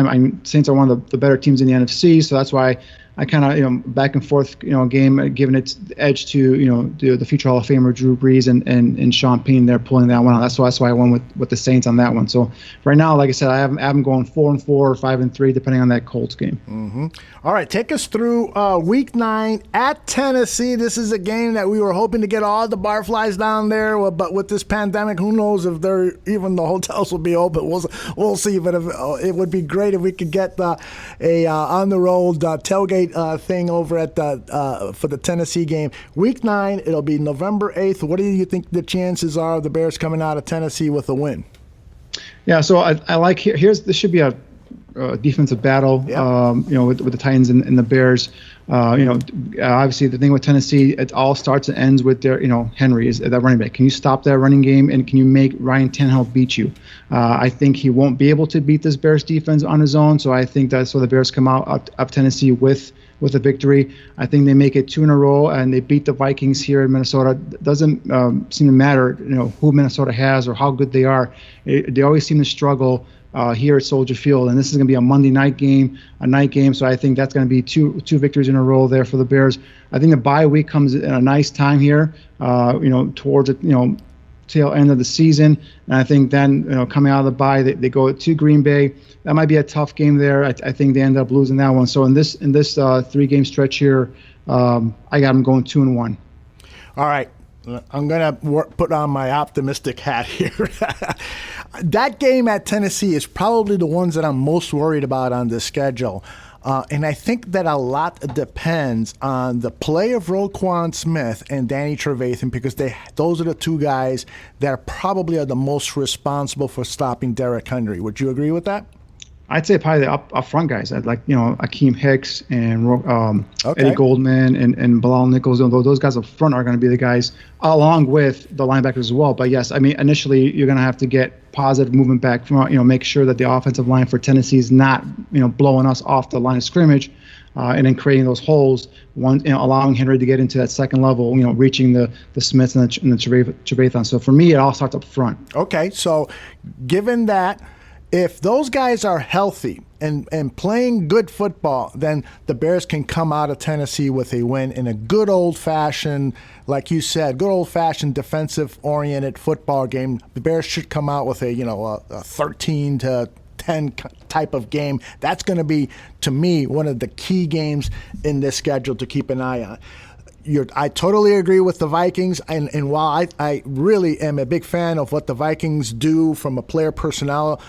Saints are one of the better teams in the NFC, so that's why I kind of back and forth game, giving it the edge to the future Hall of Famer Drew Brees and Sean Payne. They're pulling that one out. That's why I went with the Saints on that one. So right now, like I said, I have them going 4-4 or 5-3, depending on that Colts game. Mm-hmm. All right, take us through Week 9 at Tennessee. This is a game that we were hoping to get all the barflies down there, but with this pandemic, who knows if even the hotels will be open. We'll see. But it would be great if we could get a on the road tailgate thing over at for the Tennessee game. Week 9, it'll be November 8th. What do you think the chances are of the Bears coming out of Tennessee with a win? Yeah, so I like this should be a defensive battle. Yeah. With the Titans and the Bears. Obviously the thing with Tennessee, it all starts and ends with their, Henry is that running back. Can you stop that running game, and can you make Ryan Tannehill beat you? I think he won't be able to beat this Bears defense on his own. So I think that's where the Bears come out up Tennessee with a victory. I think they make it 2 in a row, and they beat the Vikings here in Minnesota. It doesn't seem to matter, who Minnesota has or how good they are. They always seem to struggle here at Soldier Field, and this is going to be a Monday night game, so I think that's going to be two victories in a row there for the Bears. I think the bye week comes at a nice time here, towards the tail end of the season, and I think then coming out of the bye, they go to Green Bay. That might be a tough game there. I think they end up losing that one. So in this 3-game stretch here, I got them going 2-1. All right. I'm going to put on my optimistic hat here. That game at Tennessee is probably the ones that I'm most worried about on the schedule. And I think that a lot depends on the play of Roquan Smith and Danny Trevathan, because those are the 2 guys that probably are the most responsible for stopping Derrick Henry. Would you agree with that? I'd say probably the up front guys. I'd like Akeem Hicks and okay. Eddie Goldman and Bilal Nichols. Those guys up front are going to be the guys, along with the linebackers as well. But yes, initially you're going to have to get positive movement back from make sure that the offensive line for Tennessee is not blowing us off the line of scrimmage, and then creating those holes. Allowing Henry to get into that second level, reaching the Smiths and the Trevathan. So for me, it all starts up front. Okay, so given that, if those guys are healthy and playing good football, then the Bears can come out of Tennessee with a win in a good old-fashioned, like you said, good old-fashioned defensive-oriented football game. The Bears should come out with a 13-10 type of game. That's going to be, to me, one of the key games in this schedule to keep an eye on. I totally agree with the Vikings, and while I really am a big fan of what the Vikings do from a player personnel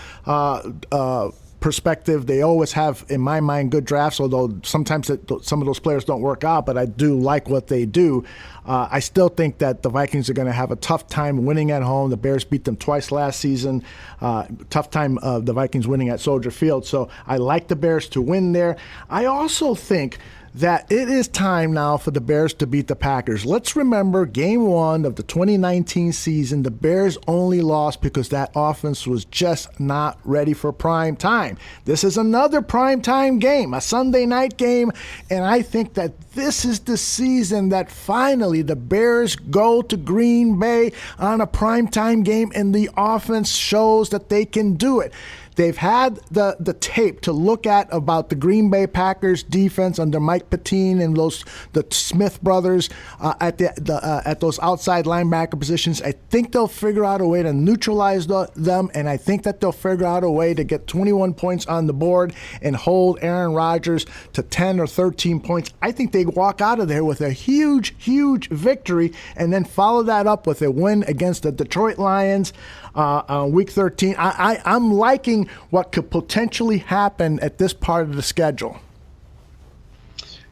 perspective, they always have, in my mind, good drafts, although sometimes some of those players don't work out, but I do like what they do. I still think that the Vikings are going to have a tough time winning at home. The Bears beat them twice last season. Tough time the Vikings winning at Soldier Field. So I like the Bears to win there. I also think that it is time now for the Bears to beat the Packers. Let's remember Game 1 of the 2019 season, the Bears only lost because that offense was just not ready for prime time. This is another prime time game, a Sunday night game, and I think that this is the season that finally the Bears go to Green Bay on a prime time game and the offense shows that they can do it. They've had the tape to look at about the Green Bay Packers defense under Mike Pettine and the Smith brothers at those outside linebacker positions. I think they'll figure out a way to neutralize them, and I think that they'll figure out a way to get 21 points on the board and hold Aaron Rodgers to 10 or 13 points. I think they walk out of there with a huge, huge victory and then follow that up with a win against the Detroit Lions on Week 13. I'm liking what could potentially happen at this part of the schedule.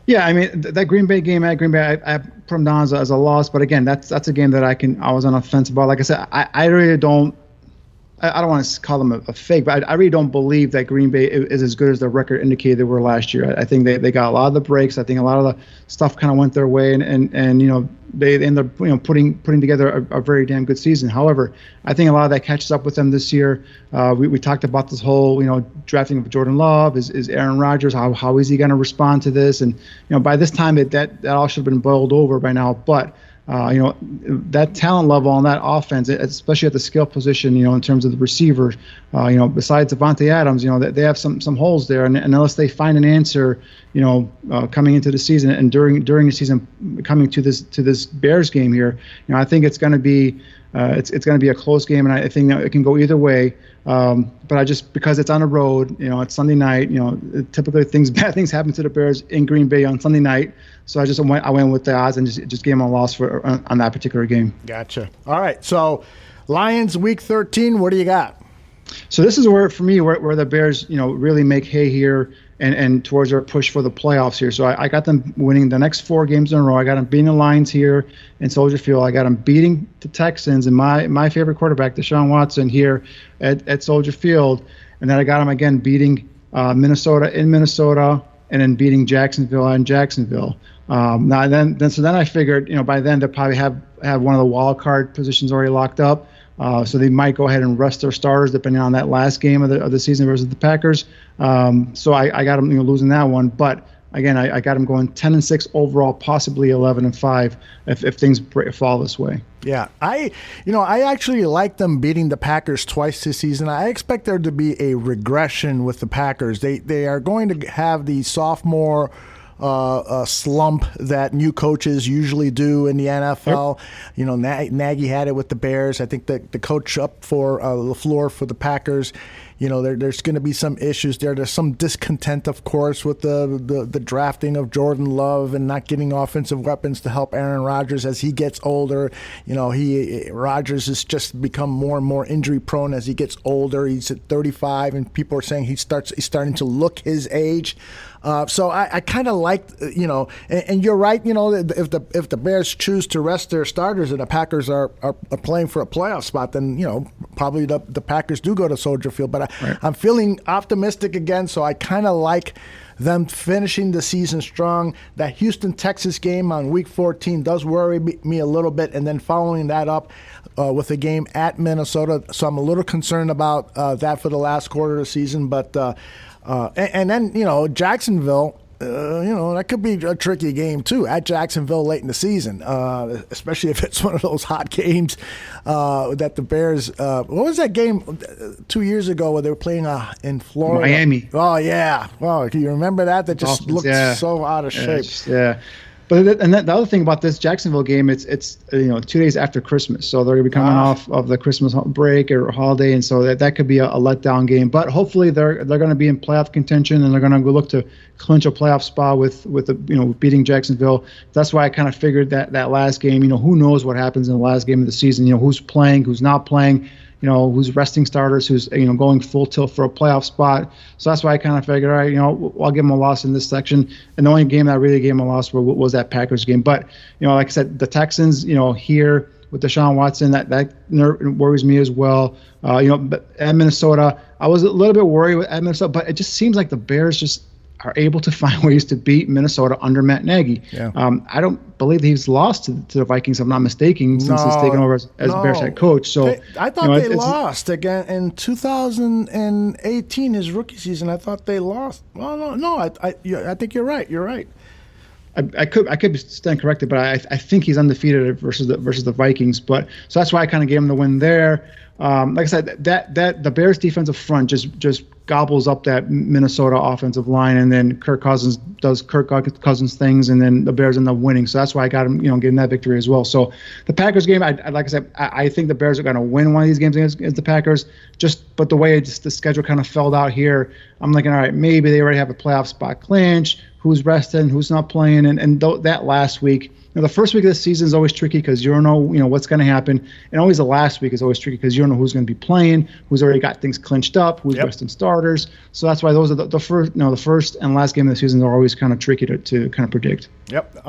Yeah, I mean, that Green Bay game at Green Bay, I put them down as a loss. But again, that's a game that I was on the fence about. Like I said, I really don't. I don't want to call them a fake, but I really don't believe that Green Bay is as good as the record indicated they were last year. I think they got a lot of the breaks. I think a lot of the stuff kind of went their way, and you know, they ended up putting together a very damn good season. However, I think a lot of that catches up with them this year. We talked about this whole drafting of Jordan Love. Is Aaron Rodgers, how is he going to respond to this? And by this time that all should have been boiled over by now, but. That talent level on that offense, especially at the skill position, in terms of the receivers, besides Devontae Adams, they have some holes there. And unless they find an answer, coming into the season and during the season coming to this Bears game here, I think it's going to be it's going to be a close game, and I think that it can go either way. But because it's on the road, it's Sunday night. Typically bad things happen to the Bears in Green Bay on Sunday night. So I went with the odds and just gave them a loss on that particular game. Gotcha. All right. So Lions Week 13. What do you got? So this is where the Bears really make hay here and towards their push for the playoffs here. So I got them winning the next 4 games in a row. I got them beating the Lions here in Soldier Field. I got them beating the Texans and my favorite quarterback, Deshaun Watson, here at Soldier Field. And then I got them again beating Minnesota in Minnesota and then beating Jacksonville in Jacksonville. Then I figured by then they'll probably have one of the wild card positions already locked up. So they might go ahead and rest their starters depending on that last game of the season versus the Packers. So I got them losing that one, but again I got them going 10-6 overall, possibly 11-5 if things fall this way. Yeah, I actually like them beating the Packers twice this season. I expect there to be a regression with the Packers. They are going to have the sophomore slump that new coaches usually do in the NFL. Yep. Nagy had it with the Bears. I think the coach up for LaFleur for the Packers, there's going to be some issues there. There's some discontent, of course, with the drafting of Jordan Love and not getting offensive weapons to help Aaron Rodgers as he gets older. Rodgers has just become more and more injury prone as he gets older. He's at 35, and people are saying he's starting to look his age. So I kind of like, and you're right, if the Bears choose to rest their starters and the Packers are playing for a playoff spot, then, probably the Packers do go to Soldier Field. But I'm feeling optimistic again, so I kind of like them finishing the season strong. That Houston-Texas game on Week 14 does worry me a little bit, and then following that up with a game at Minnesota. So I'm a little concerned about that for the last quarter of the season, but and then, Jacksonville, that could be a tricky game, too, at Jacksonville late in the season, especially if it's one of those hot games that the Bears what was that game 2 years ago where they were playing in Florida? Miami. Oh, yeah. Well, can you remember that? That just Dolphins, looked so out of shape. Yeah. The other thing about this Jacksonville game, it's 2 days after Christmas, so they're going to be coming off of the Christmas break or holiday, and so that could be a letdown game. But hopefully they're going to be in playoff contention, and they're going to look to clinch a playoff spot with beating Jacksonville. That's why I kind of figured that last game. Who knows what happens in the last game of the season? Who's playing, who's not playing. Who's resting starters, who's going full tilt for a playoff spot. So that's why I kind of figured, all right, I'll give them a loss in this section. And the only game that I really gave them a loss was that Packers game. But like I said, the Texans, here with Deshaun Watson, that worries me as well. But at Minnesota, I was a little bit worried at Minnesota, but it just seems like the Bears just are able to find ways to beat Minnesota under Matt Nagy. Yeah. I don't believe he's lost to the Vikings, if I'm not mistaken, since he's taken over as Bears head coach. So I thought they lost again in 2018, his rookie season. I thought they lost. Well, no. I think you're right. You're right. I could stand corrected, but I think he's undefeated versus the Vikings. But so that's why I kind of gave him the win there. Like I said, that the Bears defensive front just gobbles up that Minnesota offensive line, and then Kirk Cousins does Kirk Cousins things, and then the Bears end up winning. So that's why I got him, getting that victory as well. So the Packers game, like I said, I think the Bears are going to win one of these games against the Packers. But the way the schedule kind of fell out here, I'm thinking, all right, maybe they already have a playoff spot clinch. Who's resting, who's not playing, and that last week. The first week of the season is always tricky because you don't know, what's going to happen, and always the last week is always tricky because you don't know who's going to be playing, who's already got things clinched up, who's resting starters. So that's why those are the first and last game of the season are always kind of tricky to kind of predict. Yep.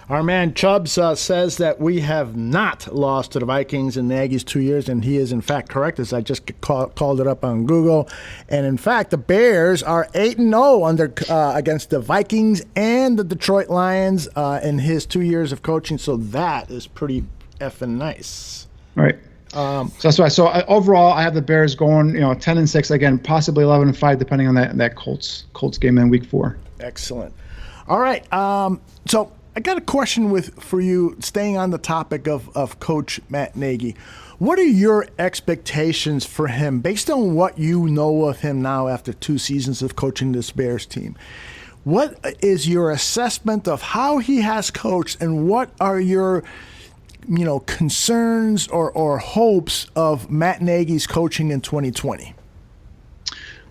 Our man Chubbs says that we have not lost to the Vikings in Nagy's 2 years, and he is in fact correct, as I just called it up on Google. And in fact, the Bears are 8-0 against the Vikings and the Detroit Lions in his 2 years of coaching. So that is pretty effing nice. Right. So that's why. So overall, I have the Bears going, 10-6 again, possibly 11-5, depending on that Colts game in Week 4. Excellent. All right. So I got a question for you, staying on the topic of Coach Matt Nagy. What are your expectations for him based on what you know of him now after 2 seasons of coaching this Bears team? What is your assessment of how he has coached, and what are your concerns or hopes of Matt Nagy's coaching in 2020?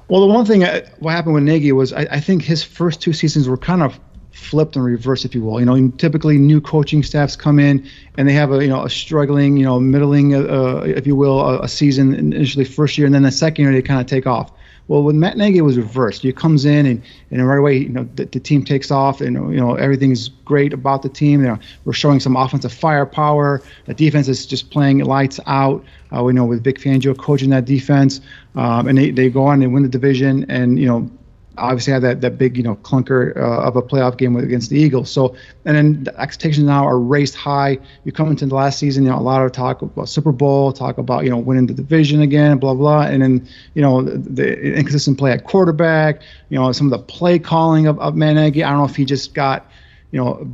Well, the one thing, what happened with Nagy was I think his first 2 seasons were kind of flipped and reversed, if you will. Typically new coaching staffs come in and they have a struggling, middling, if you will, a season initially first year, and then the second year they kind of take off. Well, with Matt Nagy, it was reversed. He comes in and right away, the team takes off, and everything is great about the team. We're showing some offensive firepower. The defense is just playing lights out. We know with Vic Fangio coaching that defense, and they go on and win the division, and obviously had that big, clunker of a playoff game against the Eagles. So, and then the expectations now are raised high. You come into the last season, a lot of talk about Super Bowl, talk about, winning the division again, blah, blah. And then, the inconsistent play at quarterback, some of the play calling of Matt Nagy. I don't know if he just got,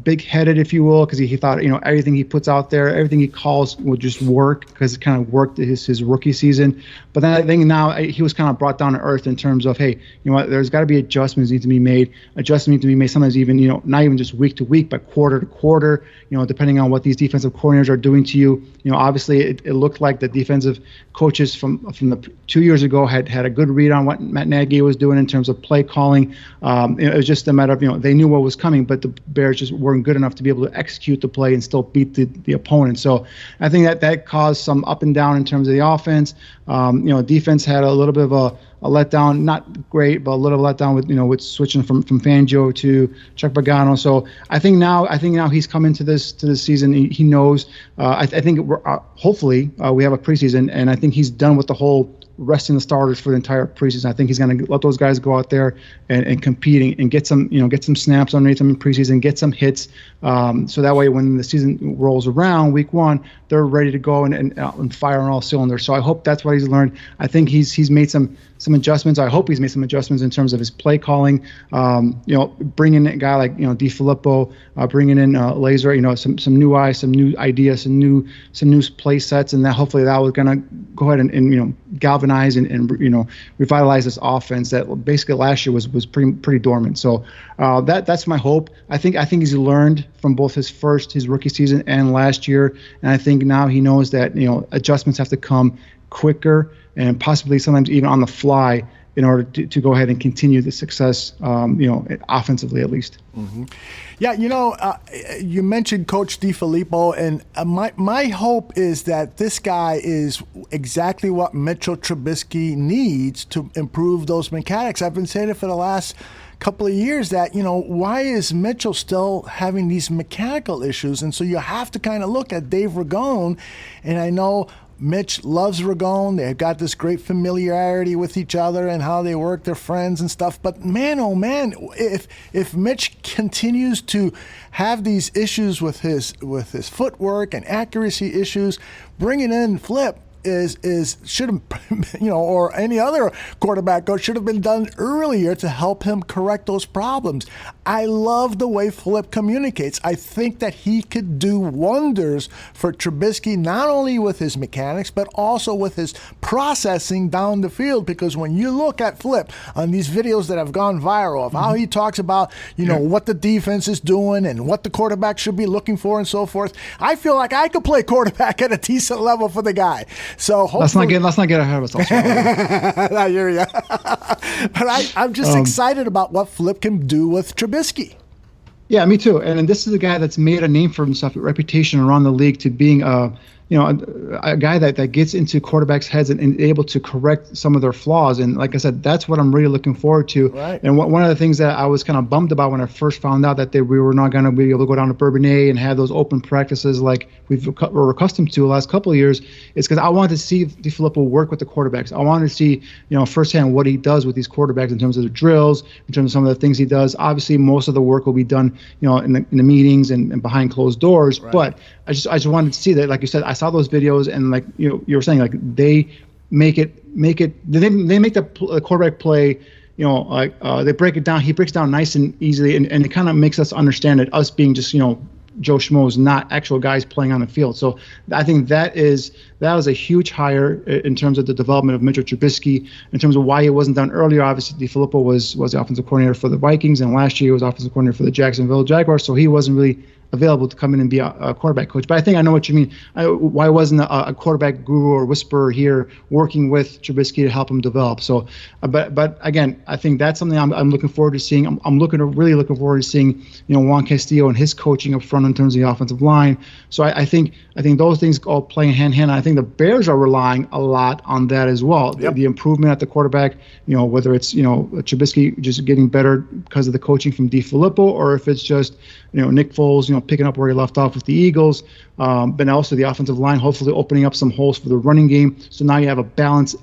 big-headed, if you will, because he thought, everything he puts out there, everything he calls would just work, because it kind of worked his rookie season. But then I think now he was kind of brought down to earth in terms of, hey, there's got to be adjustments need to be made. Adjustments need to be made sometimes even, not even just week to week, but quarter to quarter, depending on what these defensive coordinators are doing to you. Obviously it looked like the defensive coaches from the 2 years ago had a good read on what Matt Nagy was doing in terms of play calling. It was just a matter of, they knew what was coming, but the Bears just weren't good enough to be able to execute the play and still beat the opponent. So I think that caused some up and down in terms of the offense. Defense had a little bit of a letdown, not great, but a little letdown with switching from Fangio to Chuck Pagano. So I think now he's come into this season. He knows. I think hopefully we have a preseason, and I think he's done with the whole resting the starters for the entire preseason. I think he's going to let those guys go out there and compete and get some snaps underneath them in preseason, get some hits, so that way when the season rolls around, week 1, they're ready to go and fire on all cylinders. So I hope that's what he's learned. I think he's made some some adjustments. I hope he's made some adjustments in terms of his play calling. Bringing in a guy like DiFilippo, bringing in Laser. Some new eyes, some new ideas, some new play sets, and that hopefully that was gonna go ahead and galvanize and revitalize this offense that basically last year was pretty dormant. So that's my hope. I think he's learned from both his rookie season and last year, and I think now he knows that adjustments have to come quicker and possibly sometimes even on the fly in order to go ahead and continue the success, offensively at least. Mm-hmm. Yeah, you mentioned Coach DiFilippo, and my hope is that this guy is exactly what Mitchell Trubisky needs to improve those mechanics. I've been saying it for the last couple of years that, why is Mitchell still having these mechanical issues? And so you have to kind of look at Dave Ragone, and I know Mitch loves Ragone. They've got this great familiarity with each other and how they work. They're friends and stuff. But man, oh man, if Mitch continues to have these issues with his footwork and accuracy issues, bringing in Flip should have, or any other quarterback coach should have been done earlier to help him correct those problems. I love the way Flip communicates. I think that he could do wonders for Trubisky, not only with his mechanics, but also with his processing down the field. Because when you look at Flip on these videos that have gone viral of how he talks about, what the defense is doing and what the quarterback should be looking for and so forth, I feel like I could play quarterback at a decent level for the guy. So let's not get ahead of ourselves. I hear you. But I'm just excited about what Flip can do with Trubisky. Yeah, me too. And this is a guy that's made a name for himself, a reputation around the league to being a guy that gets into quarterbacks' heads and able to correct some of their flaws. And like I said, that's what I'm really looking forward to. Right. And one of the things that I was kind of bummed about when I first found out that we were not going to be able to go down to Bourbonnais and have those open practices like we're accustomed to the last couple of years is because I wanted to see DiFilippo work with the quarterbacks. I wanted to see, firsthand what he does with these quarterbacks in terms of the drills, in terms of some of the things he does. Obviously, most of the work will be done, in the meetings and behind closed doors. Right. But I just wanted to see that, like you said, I saw those videos and like you were saying, like they make the quarterback play, they break it down. He breaks it down nice and easily, and it kind of makes us understand that us being just Joe Schmoes, not actual guys playing on the field. So I think that was a huge hire in terms of the development of Mitchell Trubisky. In terms of why it wasn't done earlier, obviously DiFilippo was the offensive coordinator for the Vikings, and last year he was offensive coordinator for the Jacksonville Jaguars, so he wasn't really available to come in and be a quarterback coach. But I think I know what you mean. Why wasn't a quarterback guru or whisperer here working with Trubisky to help him develop? So, but again, I think that's something I'm looking forward to seeing. I'm really looking forward to seeing Juan Castillo and his coaching up front in terms of the offensive line. So I think those things all play hand in hand. I think the Bears are relying a lot on that as well. Yep. The improvement at the quarterback, whether it's Trubisky just getting better because of the coaching from DiFilippo, or if it's just Nick Foles picking up where he left off with the Eagles, but also the offensive line hopefully opening up some holes for the running game. So now you have a balanced,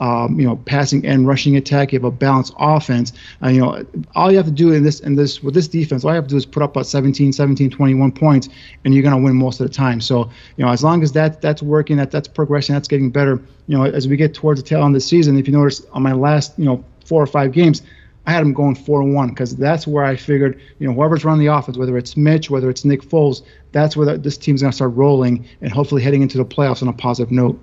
passing and rushing attack. You have a balanced offense. All you have to do in this with this defense, all you have to do is put up about 17, 21 points, and you're going to win most of the time. So as long as that's working, that's progressing, that's getting better. As we get towards the tail end of the season, if you notice on my last 4 or 5 games, I had them going 4-1 because that's where I figured, whoever's running the offense, whether it's Mitch, whether it's Nick Foles, that's where this team's going to start rolling and hopefully heading into the playoffs on a positive note.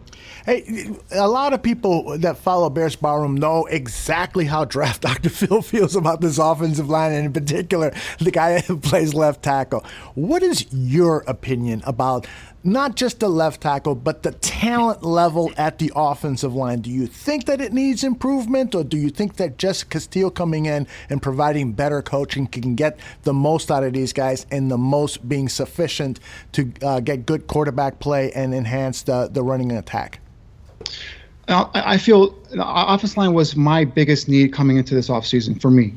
Hey, a lot of people that follow Bears Barroom know exactly how Draft Dr. Phil feels about this offensive line, and in particular, the guy who plays left tackle. What is your opinion about not just the left tackle, but the talent level at the offensive line? Do you think that it needs improvement, or do you think that just Castillo coming in and providing better coaching can get the most out of these guys and the most being sufficient to get good quarterback play and enhance the running attack? I feel the offensive line was my biggest need coming into this offseason for me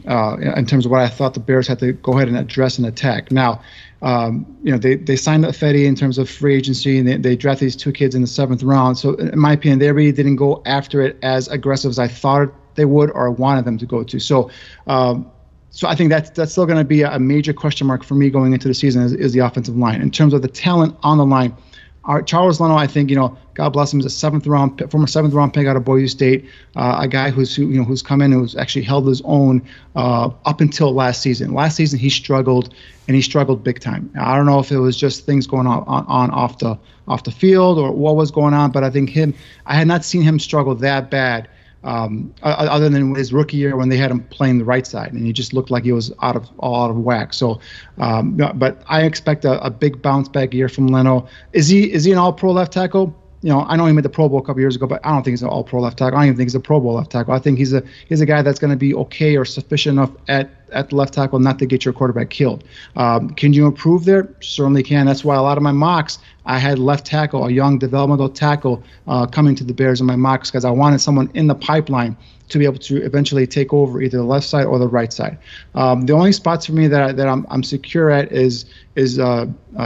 in terms of what I thought the Bears had to go ahead and address and attack. Now, they signed up Fetty in terms of free agency, and they drafted these 2 kids in the 7th round. So in my opinion, they really didn't go after it as aggressive as I thought they would or wanted them to go to. So I think that's still going to be a major question mark for me going into the season is the offensive line. In terms of the talent on the line, Charles Leno, I think, God bless him, is a former seventh round pick out of Boise State, a guy who's come in and who's actually held his own up until last season. Last season he struggled, and he struggled big time. I don't know if it was just things going on off the field or what was going on, but I think I had not seen him struggle that bad. Other than his rookie year when they had him playing the right side, and he just looked like he was all out of whack. So, but I expect a big bounce back year from Leno. Is he an All-Pro left tackle? I know he made the Pro Bowl a couple years ago, but I don't think he's an All-Pro left tackle. I don't even think he's a Pro Bowl left tackle. I think he's a guy that's going to be okay or sufficient enough at the left tackle not to get your quarterback killed. Can you improve there? Certainly can. That's why a lot of my mocks, I had left tackle, a young developmental tackle, coming to the Bears in my mocks because I wanted someone in the pipeline to be able to eventually take over either the left side or the right side. The only spots for me that I'm secure at is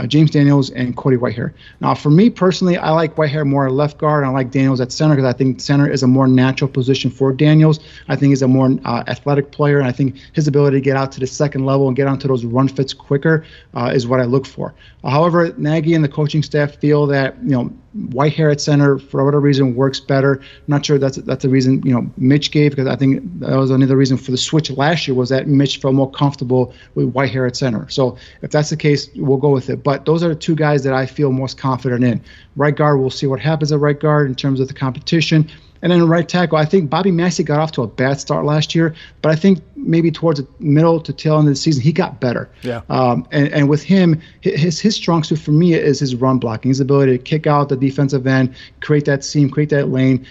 James Daniels and Cody Whitehair. Now, for me personally, I like Whitehair more at left guard, and I like Daniels at center because I think center is a more natural position for Daniels. I think he's a more athletic player, and I think his ability to get out to the second level and get onto those run fits quicker is what I look for. However, Nagy and the coaching staff feel that Whitehair at center for whatever reason works better. I'm not sure that's the reason Mitch gave, because I think that was another reason for the switch last year was that Mitch felt more comfortable with Whitehair at center. So if that's the case, we'll go with it. But those are the two guys that I feel most confident in. Right guard, we'll see what happens at right guard in terms of the competition. And then right tackle, I think Bobby Massey got off to a bad start last year, but I think maybe towards the middle to tail end of the season, he got better. Yeah. And with him, his strong suit for me is his run blocking, his ability to kick out the defensive end, create that seam, create that lane,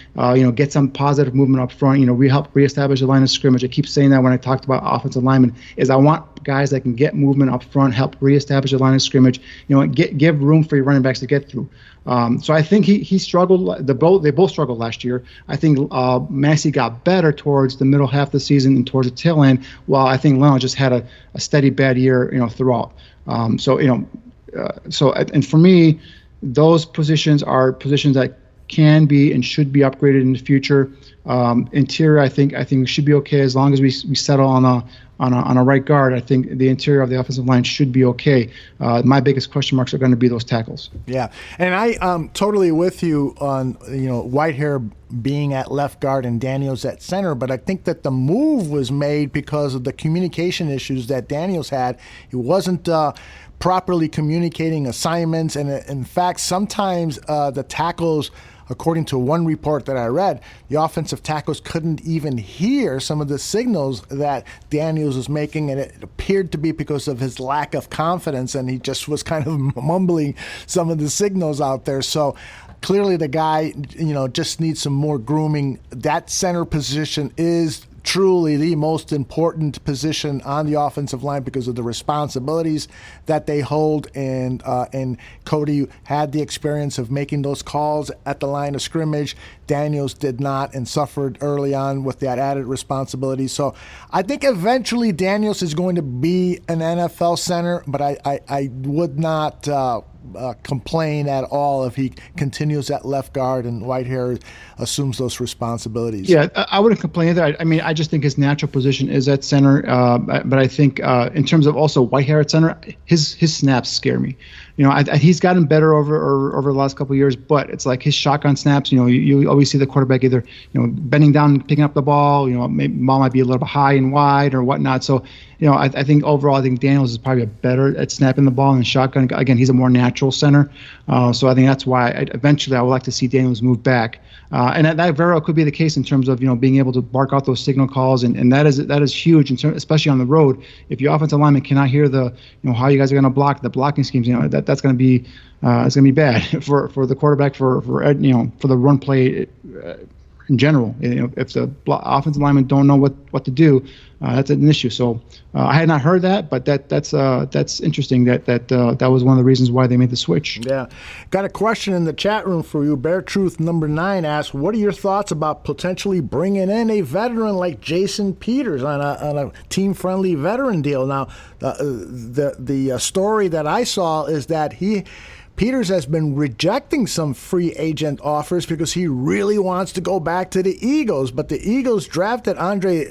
get some positive movement up front. We help reestablish the line of scrimmage. I keep saying that when I talked about offensive linemen, is I want guys that can get movement up front, help reestablish the line of scrimmage, give room for your running backs to get through. So I think he struggled. They both struggled last year. I think Massey got better towards the middle half of the season and towards the tail end, while I think Leno just had a steady bad year, throughout. And for me, those positions are positions that can be and should be upgraded in the future. Interior, I think we should be okay as long as we settle on a right guard. I think the interior of the offensive line should be okay. My biggest question marks are going to be those tackles. Yeah, and I'm totally with you on Whitehair being at left guard and Daniels at center, but I think that the move was made because of the communication issues that Daniels had. He wasn't properly communicating assignments, and in fact, sometimes the tackles, according to one report that I read, the offensive tackles couldn't even hear some of the signals that Daniels was making, and it appeared to be because of his lack of confidence, and he just was kind of mumbling some of the signals out there. So clearly the guy, just needs some more grooming. That center position is truly the most important position on the offensive line because of the responsibilities that they hold, and Cody had the experience of making those calls at the line of scrimmage. Daniels did not and suffered early on with that added responsibility. So I think eventually Daniels is going to be an NFL center, but I would not complain at all if he continues at left guard and Whitehair assumes those responsibilities. Yeah, I wouldn't complain either. I just think his natural position is at center. But I think in terms of also Whitehair at center, his snaps scare me. He's gotten better over the last couple of years, but it's like his shotgun snaps. You always see the quarterback either bending down and picking up the ball. Maybe ball might be a little bit high and wide or whatnot. So I think overall, I think Daniels is probably better at snapping the ball and shotgun. Again, he's a more natural center. So I think that's why eventually I would like to see Daniels move back. And that very well could be the case in terms of being able to bark out those signal calls, and that is huge, especially on the road. If your offensive lineman cannot hear the how you guys are going to block the blocking schemes, that's going to be it's going to be bad for the quarterback for the run play in general. If the offensive linemen don't know what to do, that's an issue. So I had not heard that, but that's interesting. That was one of the reasons why they made the switch. Yeah, got a question in the chat room for you. Bear Truth number 9 asks, "What are your thoughts about potentially bringing in a veteran like Jason Peters on a team-friendly veteran deal?" Now, the story that I saw is that he Peters has been rejecting some free agent offers because he really wants to go back to the Eagles. But the Eagles drafted Andre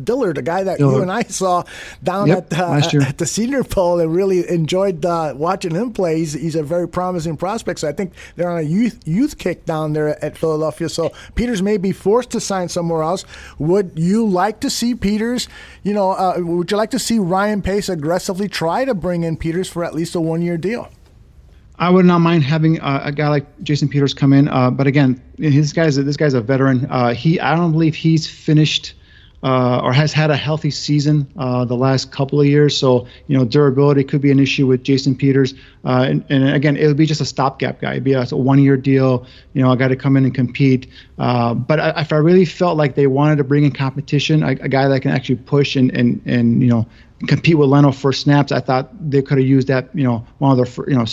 Dillard, the guy that you and I saw down at the Senior Bowl, and really enjoyed watching him play. He's a very promising prospect. So I think they're on a youth kick down there at Philadelphia. So Peters may be forced to sign somewhere else. Would you like to see Peters, would you like to see Ryan Pace aggressively try to bring in Peters for at least a one-year deal? I would not mind having a guy like Jason Peters come in, but again, this guy's a veteran. I don't believe he's finished or has had a healthy season the last couple of years. So durability could be an issue with Jason Peters. And again, it would be just a stopgap guy. It'd be a 1-year deal. A guy to come in and compete. But if I really felt like they wanted to bring in competition, a guy that can actually push and compete with Leno for snaps, I thought they could have used that. One of their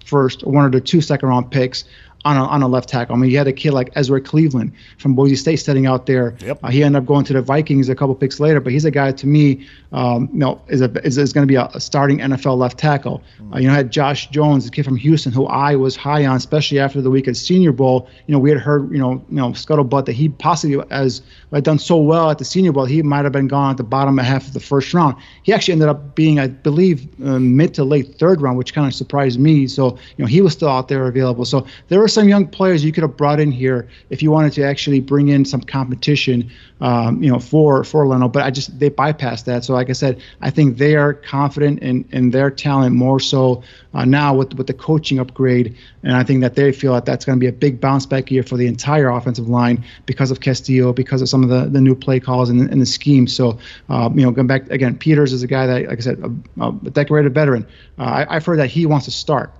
first or one of the 2 second-round picks on a left tackle. I mean, you had a kid like Ezra Cleveland from Boise State sitting out there. Yep. He ended up going to the Vikings a couple picks later, but he's a guy to me, is going to be a starting NFL left tackle. Had Josh Jones, the kid from Houston, who I was high on, especially after the week at Senior Bowl. We had heard, scuttlebutt that he possibly had done so well at the Senior Bowl, he might have been gone at the bottom half of the first round. He actually ended up being, I believe, mid to late third round, which kind of surprised me. So, he was still out there available. So there were some young players you could have brought in here if you wanted to actually bring in some competition, for Leno. But they bypassed that. So like I said, I think they are confident in their talent more so now with the coaching upgrade. And I think that they feel that that's going to be a big bounce back year for the entire offensive line because of Castillo, because of some of the new play calls and the scheme. So, going back again, Peters is a guy that, like I said, a decorated veteran. I've heard that he wants to start.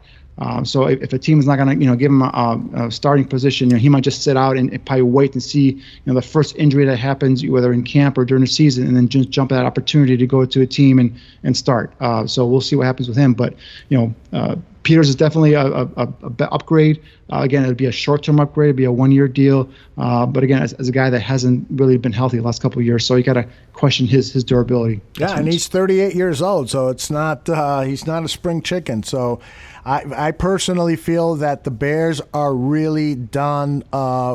So if a team is not going to, give him a starting position, he might just sit out and probably wait and see, the first injury that happens, whether in camp or during the season, and then just jump at that opportunity to go to a team and start. So we'll see what happens with him. But, Peters is definitely a upgrade. Again, it'd be a short-term upgrade. It'd be a 1-year deal. But again, as a guy that hasn't really been healthy the last couple of years, so you got to question his durability. Yeah, and he's 38 years old, so it's not he's not a spring chicken. So I personally feel that the Bears are really done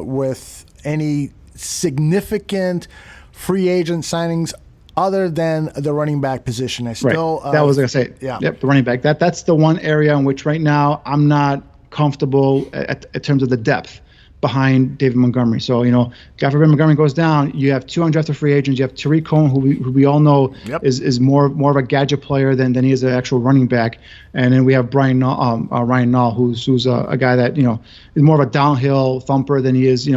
with any significant free agent signings other than the running back position. I still that was like I say. Yeah. Yep, the running back. That's the one area in which right now I'm not comfortable in terms of the depth behind David Montgomery. So, God forbid Montgomery goes down, you have 2 undrafted free agents. You have Tariq Cohen, who we all know is more of a gadget player than he is an actual running back. And then we have Ryan Nall, who's a guy that, is more of a downhill thumper than he is,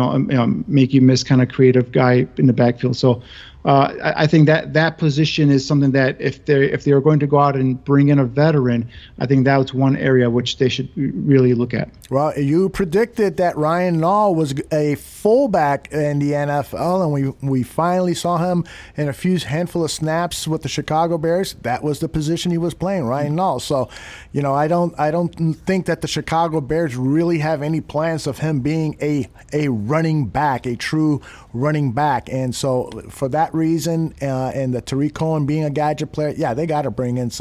make you miss kind of creative guy in the backfield. So, I think that position is something that if they are going to go out and bring in a veteran, I think that's one area which they should really look at. Well, you predicted that Ryan Nall was a fullback in the NFL, and we finally saw him in a handful of snaps with the Chicago Bears. That was the position he was playing, Ryan Nall. So, I don't think that the Chicago Bears really have any plans of him being a running back, a true running back. And so for that reason, and the Tariq Cohen being a gadget player, they got to bring in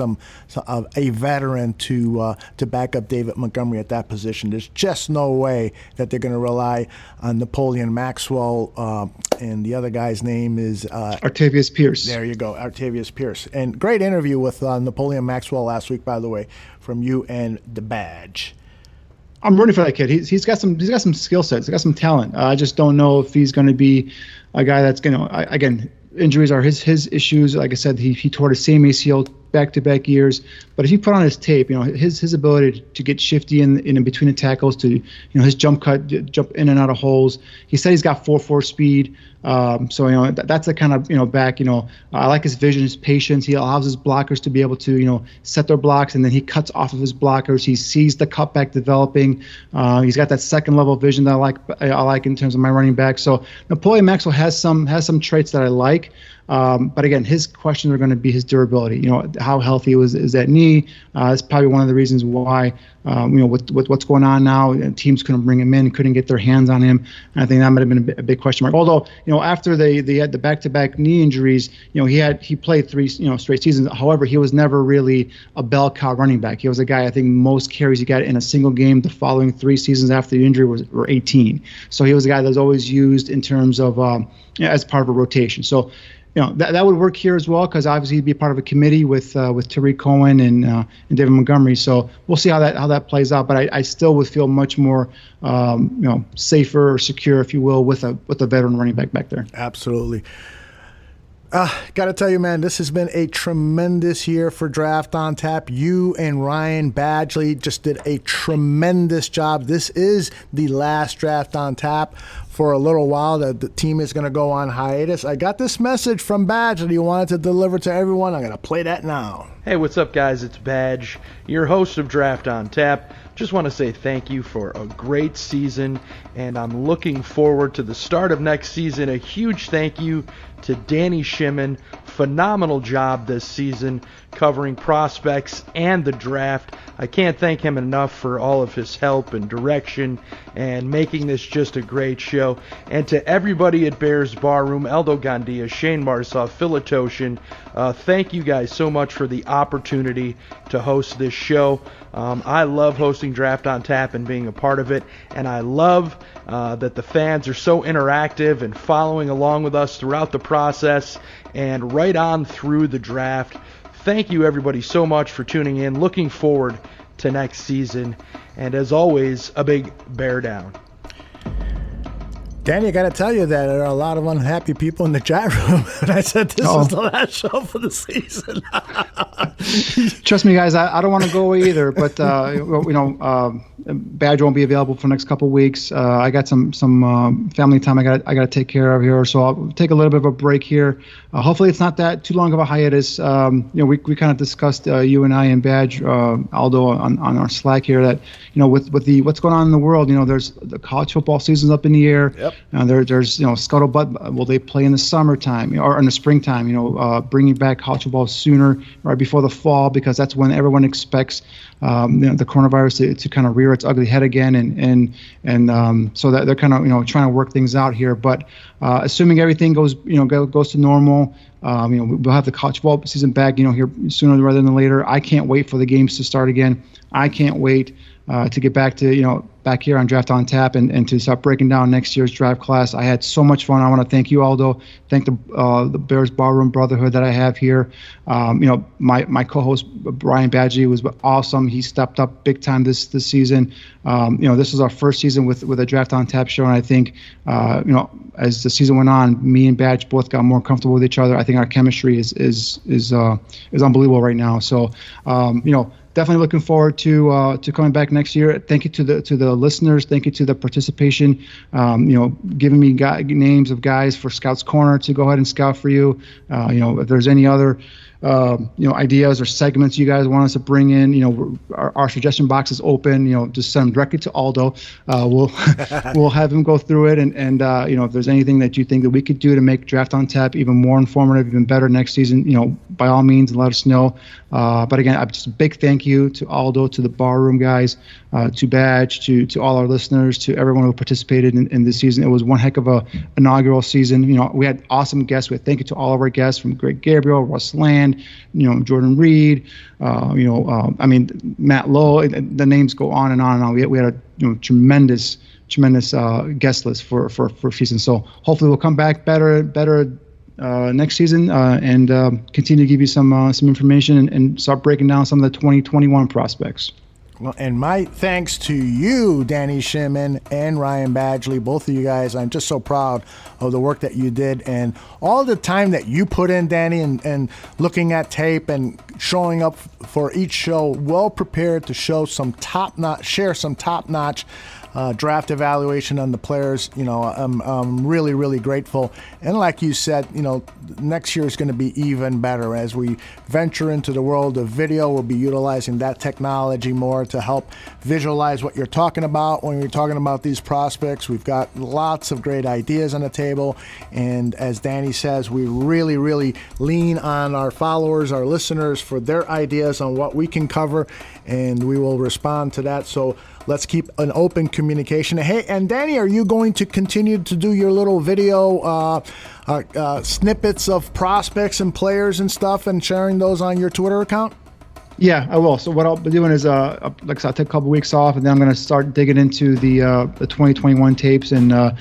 a veteran to back up David Montgomery at that position. There's just no way that they're going to rely on Napoleon Maxwell, and the other guy's name is Artavius Pierce. There you go, Artavius Pierce. And great interview with Napoleon Maxwell last week, by the way, from you and the Badge. I'm rooting for that kid. He's got some skill sets. He's got some talent. I just don't know if he's going to be a guy that's going to, again, injuries are his issues. Like I said, he tore the same ACL back-to-back years. But if you put on his tape, his ability to get shifty in between the tackles, to his jump in and out of holes. He said he's got 4.4 speed. So that's the kind of back. I like his vision, his patience. He allows his blockers to be able to set their blocks, and then he cuts off of his blockers. He sees the cutback developing. He's got that second level vision that I like in terms of my running back. So Napoleon Maxwell has some traits that I like. But again, his questions are going to be his durability. How healthy is that knee? That's probably one of the reasons why, with what's going on now, teams couldn't bring him in, couldn't get their hands on him. And I think that might have been a big question mark. Although, after they had the back-to-back knee injuries, he played 3 straight seasons. However, he was never really a bell cow running back. He was a guy, I think most carries he got in a single game the following 3 seasons after the injury were 18. So he was a guy that was always used in terms of as part of a rotation. So that would work here as well, because obviously he'd be part of a committee with Tariq Cohen and David Montgomery. So we'll see how that plays out. But I still would feel much more safer or secure, if you will, with a veteran running back there. Absolutely. Got to tell you, man, this has been a tremendous year for Draft on Tap. You and Ryan Badgley just did a tremendous job. This is the last Draft on Tap for a little while. The team is going to go on hiatus. I got this message from Badge that he wanted to deliver to everyone. I'm going to play that now. Hey, what's up, guys? It's Badge, your host of Draft on Tap. Just want to say thank you for a great season, and I'm looking forward to the start of next season. A huge thank you to Danny Shimon. Phenomenal job this season covering prospects and the draft. I can't thank him enough for all of his help and direction and making this just a great show. And to everybody at Bears Barroom, Aldo, Gandia, Shane Marsaw, Philatoshin, thank you guys so much for the opportunity to host this show. I love hosting Draft on Tap and being a part of it, and I love that the fans are so interactive and following along with us throughout the process and right on through the draft. Thank you, everybody, so much for tuning in. Looking forward to next season. And as always, a big bear down. Danny, I got to tell you that there are a lot of unhappy people in the chat room. And I said this is the last show for the season. Trust me, guys, I don't want to go away either. But Badge won't be available for the next couple of weeks. I got some family time I got to take care of here, so I'll take a little bit of a break here. Hopefully, it's not that too long of a hiatus. We kind of discussed, you and I and Badge, Aldo on our Slack here, that with what's going on in the world, there's the college football season's up in the air. Yep. There's scuttlebutt. Will they play in the summertime or in the springtime? Bringing back college football sooner, right before the fall, because that's when everyone expects the coronavirus to kind of rear its ugly head again, and so that they're kind of trying to work things out here. But assuming everything goes to normal, we'll have the college football season back here sooner rather than later. I can't wait for the games to start again. I can't wait to get back to back here on Draft on Tap and to start breaking down next year's draft class. I had so much fun. I want to thank you, Aldo. Thank the Bears Barroom Brotherhood that I have here. My co-host Brian Badgley was awesome. He stepped up big time this season. This is our first season with a Draft on Tap show, and I think as the season went on, me and Badge both got more comfortable with each other. I think our chemistry is unbelievable right now. So definitely looking forward to coming back next year. Thank you to the listeners. Thank you to the participation. Giving me names of guys for Scouts Corner to go ahead and scout for you. If there's any other ideas or segments you guys want us to bring in, our suggestion box is open. Just send them directly to Aldo. We'll have him go through it, and if there's anything that you think that we could do to make Draft on Tap even more informative, even better next season, by all means, let us know. But again, just a big thank you to Aldo, to the Barroom guys, to Badge, to all our listeners, to everyone who participated in this season. It was one heck of a inaugural season. We had awesome guests. Thank you to all of our guests, from Greg Gabriel, Russ Land, Jordan Reed, Matt Lowe. The names go on and on and on. We had a tremendous guest list for season. So hopefully we'll come back better next season and continue to give you some information and start breaking down some of the 2021 prospects. Well, and my thanks to you, Danny Shimon and Ryan Badgley, both of you guys. I'm just so proud of the work that you did and all the time that you put in, Danny, and looking at tape and showing up for each show, well prepared to share some top-notch draft evaluation on the players. I'm really, really grateful. And like you said, next year is going to be even better. As we venture into the world of video, we'll be utilizing that technology more to help visualize what you're talking about when you're talking about these prospects. We've got lots of great ideas on the table, and as Danny says, we really, really lean on our followers, our listeners, for their ideas on what we can cover, and we will respond to that. So let's keep an open communication. Hey, and Danny, are you going to continue to do your little video snippets of prospects and players and stuff and sharing those on your Twitter account? Yeah, I will. So what I'll be doing is, like I said, I'll take a couple weeks off, and then I'm going to start digging into the 2021 tapes, and I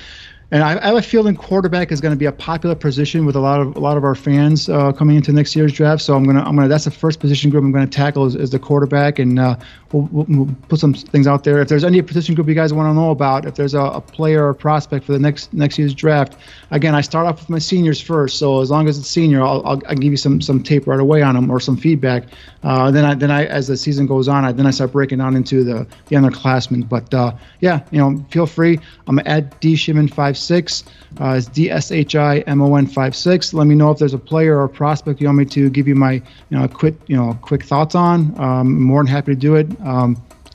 have a feeling quarterback is going to be a popular position with a lot of our fans coming into next year's draft. So I'm gonna that's the first position group I'm going to tackle is the quarterback, and we'll put some things out there. If there's any position group you guys want to know about, if there's a player or prospect for the next year's draft, again, I start off with my seniors first. So as long as it's senior, I'll give you some tape right away on them or some feedback. Then I as the season goes on, I start breaking down into the underclassmen. But feel free. I'm at DShimon56. It's DSHIMON56. Let me know if there's a player or a prospect you want me to give you my quick thoughts on. I'm more than happy to do it.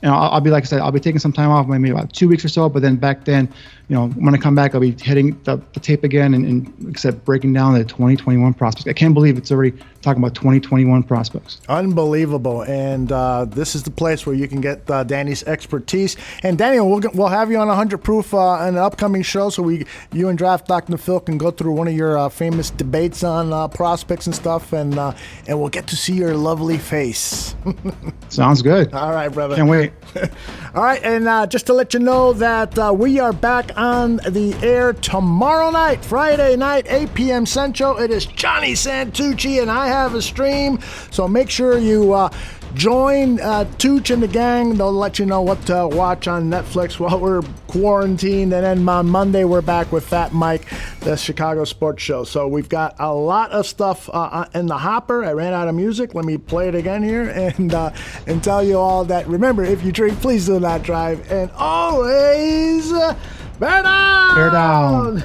I'll be, like I said, I'll be taking some time off, maybe about 2 weeks or so. But then back then, when I come back, I'll be hitting the tape again and except breaking down the 2021 prospects. I can't believe it's already talking about 2021 prospects. Unbelievable. And this is the place where you can get Danny's expertise. And Danny, we'll have you on 100 Proof in an upcoming show, so you and Draft Dr. Phil can go through one of your famous debates on prospects and stuff, and we'll get to see your lovely face. Sounds good. All right, brother. Can't wait. All right, and just to let you know that we are back on the air tomorrow night, Friday night, 8 p.m. Central. It is Johnny Santucci, and I have a stream, so make sure you join Tooch and the gang. They'll let you know what to watch on Netflix while we're quarantined, and then on Monday we're back with Fat Mike, the Chicago Sports Show. So we've got a lot of stuff in the hopper. I ran out of music. Let me play it again here and tell you all that. Remember, if you drink, please do not drive, and always bear down. Bear down.